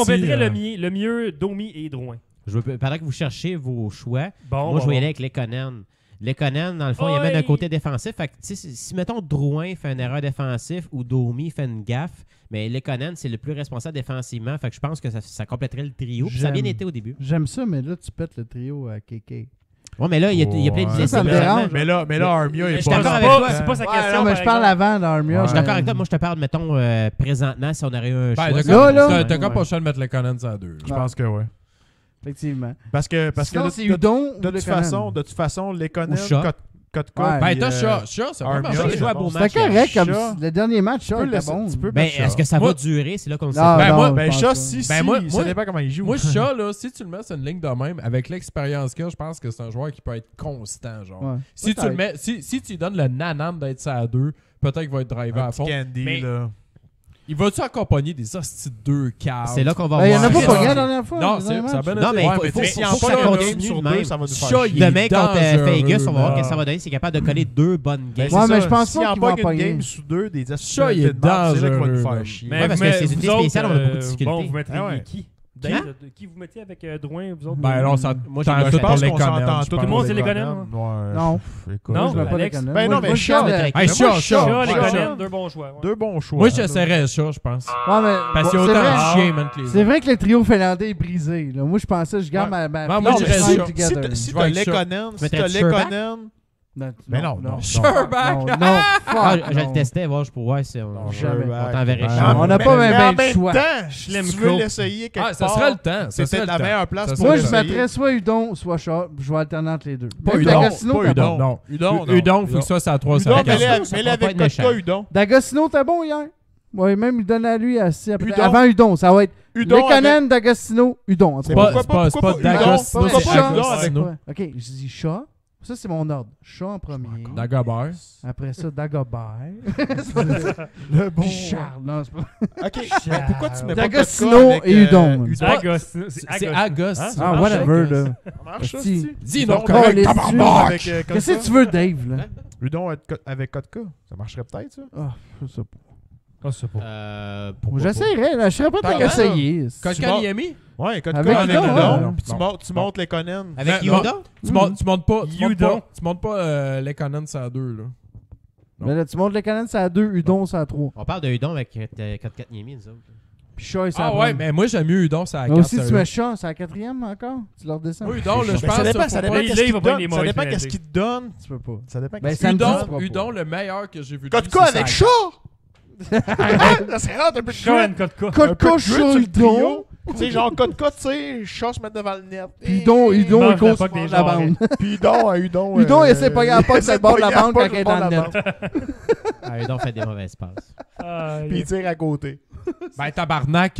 compléterais le mieux Domi et Drouin? Pendant que vous cherchez vos choix, Bon, moi, je vais y aller avec Lekonen. Lekonen, dans le fond, il amène un côté défensif. Fait que, si, mettons, Drouin fait une erreur défensive ou Domi fait une gaffe, mais Lekonen, c'est le plus responsable défensivement. Fait que je pense que ça compléterait le trio. Puis ça a bien été au début. J'aime ça, mais là, tu pètes le trio à KK. Ouais, mais là, il y a plein de blessés. Ça me dérange. Mais là, Armia je est suis pas... d'accord avec toi. C'est pas sa question. Non, mais je parle avant d'Armia. Je suis d'accord avec toi. Moi, je te parle, mettons, présentement, si on aurait eu un choix. T'as comme pas le choix de mettre le Conan à 2. Je pense que oui. Effectivement. Parce que c'est Udon de toute façon, Lekonen, Ouais. Kotka... Ben, t'as Chat, c'est Armia, vraiment Il joue à beau C'était match. correct, comme Chat. le dernier match, Tu peux était laisser- bon. tu peux Ben, mettre est-ce que ça Moi- va durer? C'est là qu'on le sait. Non, Ben, non, moi- je Ben, pense Chat, pas. si, Ben, moi- ça dépend comment il joue. Moi, Chat, là, si tu le mets sur une ligne de même, avec l'expérience qu'il a, je pense que c'est un joueur qui peut être constant. Genre. Ouais. Si tu le mets, si tu lui donnes le nanan d'être ça à 2, peut-être qu'il va être drivé Un à petit fond. candy, Mais- là. Il va-tu accompagner des hosties de 2 caves? C'est là qu'on va Ben, il y en a voir. pas pogné la dernière fois. Non, le c'est dernier ça a match. bien Non, été. mais Ouais, il faut si que en ça pas un continue game de sur même. 2, ça va nous faire Chat, chier. demain contre Dangereux, Vegas, on va voir là. qu'est-ce que ça va donner. C'est capable de coller 2 bonnes games. Ouais, mais je pense si pas en qu'il va bug en une pogner. game sous 2, des astuces Chat, il est c'est là qu'il va nous dangereux, faire là. chier. Ouais, parce que c'est une vous unité spéciale, on a beaucoup de Bon, difficultés. vous mettriez Ah ouais. qui? Hein? Qui vous mettiez avec Drouin, vous autres? Ben, alors, ça. Moi, t'en j'ai- as je tout pour pense les qu'on s'entend Conan. tout le monde, c'est les Conan. Conan. Ouais, Non. écoute. Non, Je mets pas Alex. les Conan. Ben non, Moi, mais je Chat, garde- Hey, Mais moi, Chat, Chat, Chat. les Chat. Conan, deux bons choix. ouais. Deux bons choix. Moi, j'essaierais Chat, je pense. Ouais, mais Parce qu'il y a bon, c'est autant vrai. de chiens, man, que les C'est vrai que le trio finlandais est brisé. Là. Moi, je pensais, je garde ma moi, ma je dirais five Chat. together. Si Je t'as vais avec Chat. Lekonen, si mettrais t'as Sherback? Lekonen... Non, Mais non. Sherback! Non, Ah, fuck, je le non. testais, voir je pourrais. Si on jamais. t'enverrait Ben, chier. On n'a pas mais bien en le même choix. temps, l'aime si tu veux trop. l'essayer quelque Ah, ça part, serait le temps. c'est peut-être la meilleure place Ça pour Moi, serait je le temps. mettrais soit Udon, soit Chat. Je vais alterner entre les deux. Pas Même Udon, D'Agostino, pas t'es Udon. bon. Non. Udon, non. Udon, faut que ça soit à 3 Udon, D'Agostino, mets-le ça mets-le pourra pas avec être méchant. Kotka, Udon. D'Agostino, t'es bon hier. Ouais, même il donne à lui assez après. Udon. Avant Udon, ça va être Udon Lekonen, D'Agostino, Udon. En tout C'est cas. pourquoi pas Udon? D'Agostino, Pourquoi c'est pas Chat? Agostino. Ouais. Ok, je dis Chat. Ça, c'est mon ordre. Chat en premier. Dagobert. Après ça, Dagobert. Le bon. Puis Charles. Non, c'est pas... Ok, mais pourquoi tu mets pas D'Agostino Kotka avec, et Udon. Udon? Agostino. C'est Agostino. Hein? Ah, whatever, là. Ça marche, ça, Si. si. Dis Udon non, correct, les tabarnak! avec, Qu'est-ce que Kotka. tu veux, Dave, là? Udon avec Kotka, ça marcherait peut-être, ça? Ah, je sais pas. Ah, c'est pas. Pourquoi pas? J'essaierais, là. Je serais pas T'as tant raison. qu'essayer. Kotkaniemi? Ouais, Kotka Avec avec Udon, Udon, ouais. puis tu Bon. montes les Conan. Avec Non, Yoda? Tu montes pas. Udon. Tu montes pas les Conan à 2, là. Mais là, tu montes le Canon, c'est à 2, Udon, c'est à 3. On parle de Udon avec 4-4-Niemi, nous autres. Puis Chat, c'est à Ah ouais, mais moi j'aime mieux Udon, c'est à Mais 4. aussi, tu mets Chat, c'est à 4e encore. Tu leur descends. Oui, Udon, là, je Ben, pense ça dépend, faut ça pas- dépend Là, qu'est-ce il qu'il va te pas donne. les Ça mauvaises dépend qu'est-ce pénalités. qu'il te donne. Tu peux pas. Ça dépend Ben, qu'est-ce ça qu'il te me donne. dit pas. Udon, le meilleur que j'ai vu. de lui, Kotka c'est avec ça. Chat! Ça serait rare un peu de Sean grit. Kotka. Un peu de Kotka, grit Chat, sur le Udon. trio. Tu sais, genre Kotka, tu sais, Chat se met devant le net. Puis Udon, il mange la cause poque des la genres. bande. Puis Udon, Udon, il essaie de pogner la poque sur le bord de la bande quand il est dans le net. Ah, Udon fait des mauvaises passes. Puis il tire à côté. Ben, tabarnak,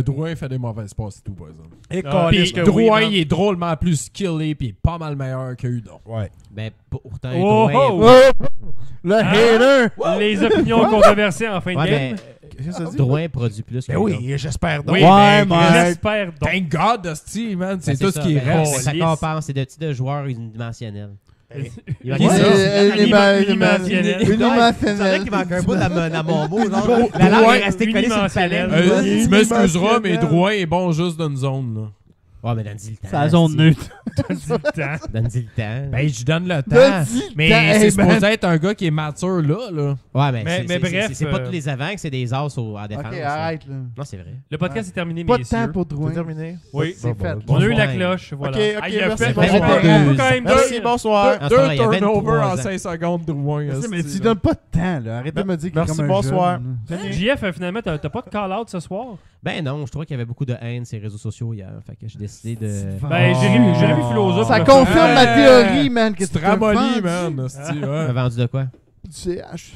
Drouin fait des mauvaises passes et tout, par exemple. Et Ah, Puis que oui, Drouin, man. il est drôlement plus skillé, puis il est pas mal meilleur que Udon. Ouais. Ben, pourtant, Oh, Udon oh. Le hater! Les opinions controversées en fin de Ouais, game. Qu'est-ce que ça dit? Drouin produit plus que Ben Udon. oui, j'espère donc. Oui, Ouais, ben, mais- J'espère donc. Thank God, Dusty, man. C'est Ben, tout ce ça, qui ben, reste. Ça Lisse. compense, c'est de petits de joueurs unidimensionnels. Il va Qui ça? Unidimensionnel. C'est vrai qu'il manque un bout dans mon mot. Non? La langue est restée collée sur le palais. Unidimensionnel. Tu m'excuseras, mais Drouin est bon juste d'une zone, là. Ouais, mais donne-y le temps. C'est la zone neutre. Donne-y le temps. Donne-y le temps. Ben, je lui donne le temps. Donne-y le Mais temps, c'est hey, man. supposé être un gars qui est mature là. Ouais, Mais bref, c'est pas tous les avants que c'est des as en défense. Ok, là. arrête, là. Non, c'est vrai. Le podcast est terminé, Pas de messieurs. temps pour C'est Drouin. terminé. Oui. C'est fait. On a eu la Ouais. cloche, voilà. Ok, Ah, il a merci, fait bonsoir. quand même Merci, deux. bonsoir. Ah, c'est pas vrai, il y a Deux 23 turnovers en ans. 5 secondes, Drouin. Merci, mais hostie, tu là. donnes pas de temps, là. Arrête de me dire qu'il est Merci, comme un bonsoir. jeune, là. JF, finalement, t'as pas de call-out ce soir? Ben non, je trouvais qu'il y avait beaucoup de haine sur les réseaux sociaux hier. Fait que j'ai décidé de. Ben, Jérémy Philosophe. Ça là. confirme ma théorie, man. Que Tu te ramollis, man. hostie, m'a ouais. vendu de quoi? Du CH.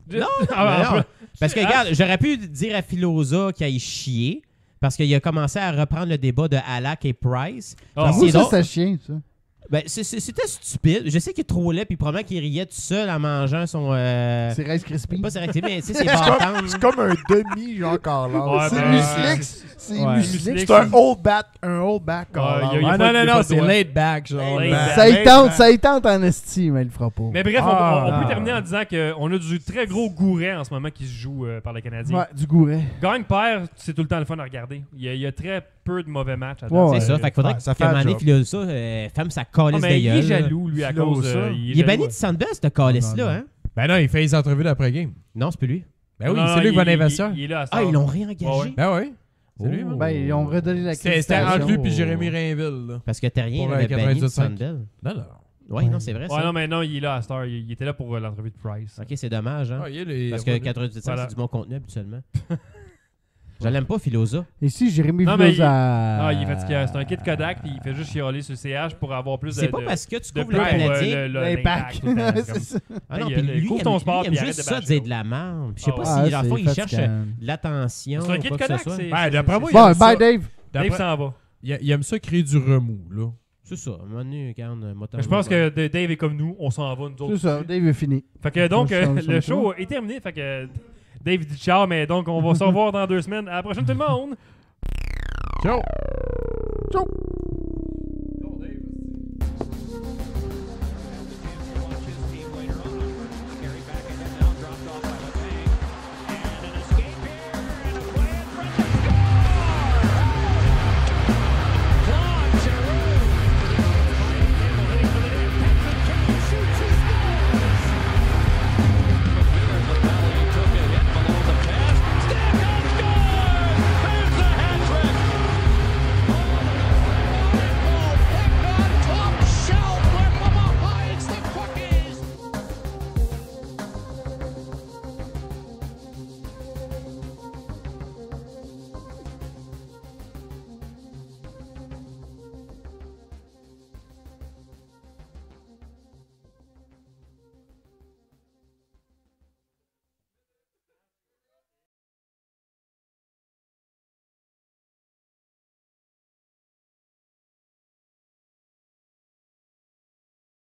Non, Non, parce que, regarde, j'aurais pu dire à Filosa qu'il aille chier. Parce qu'il a commencé à reprendre le débat de Halak et Price. Ah, Parce Moi, que ça, drôle. c'est chien, ça. Ben, c'était stupide. Je sais qu'il trollait, puis probablement qu'il riait tout seul en mangeant son. C'est Rice Krispies. Pas c'est vrai, mais tu sais, ses bâtons. C'est comme un demi Jean-Carl. Ouais, C'est ben, Muslix. C'est Ouais. Muslix. C'est un old back il y a- Ah pas- non, il y a non, pas de c'est doigt. laid back, genre. Laid là. back. Ça y tente en esti, mais il le fera pas. Mais bref, on Ah. peut terminer en disant qu'on a du très gros gouret en ce moment qui se joue par le Canadien. Ouais, du gouret. Gagne-perd, c'est tout le temps le fun à regarder. Il y a très peu de mauvais matchs. Ouais, C'est ça. Fait qu'il faudrait ça fait qu'à un un moment donné, job. Philosa ferme sa calice de mais il est gueule. jaloux, lui, à Philo, cause. ça. Il est jaloux, banni de Sandbell, ce calice-là, Non, non. hein? Ben non, il fait les entrevues d'après-game. Non, c'est plus lui. Ben oui, Non, c'est lui qui va l'investir. Il est là à Ah, ils l'ont réengagé? Ouais, ouais. Ben oui. C'est lui, Oh. man. Ben, ils ont redonné la C'était entre lui créditation. et Jérémy Rainville. Là. Parce que Terrien Pour avait le banni de 98.5. Sandbell. Non, non. Ouais, non, c'est vrai, Ouais, ça. non, mais non, il est là à Star. Il était là pour l'entrevue de Price. Ok, c'est dommage, hein? Ah, il y a les- Parce que 98 Voilà. c'est du bon contenu habituellement. Je l'aime pas, Philosa. Ici, Jérémy Non, mais Filosa. Ah, il est fatigué. C'est un kid Kodak, puis il fait juste chialer sur le CH pour avoir plus de. C'est pas parce que tu de couvres plus le pour Canadien. L'impact. tout le temps, C'est comme- ça. Ah non, Hey, puis lui, couvre il ton aime, sport, lui, il puis aime arrête juste de ça bâcher dire de la merde. Je sais Ah pas ouais. si, dans le fond, c'est il cherche fatigant. de l'attention C'est un ou kid quoi que ce Kodak, soit. c'est. Ben, d'après moi, il Bon, aime bye ça. Dave. Dave s'en va. Il aime ça créer du remous, là. C'est ça. À un moment donné, regarde, Je pense que Dave est comme nous, on s'en va, nous autres. C'est ça, aussi. Dave est fini. Fait que donc, On change le son show est terminé. Fait que Dave dit ciao, mais donc on va se revoir dans 2 semaines. À la prochaine, tout le monde! Ciao! Ciao.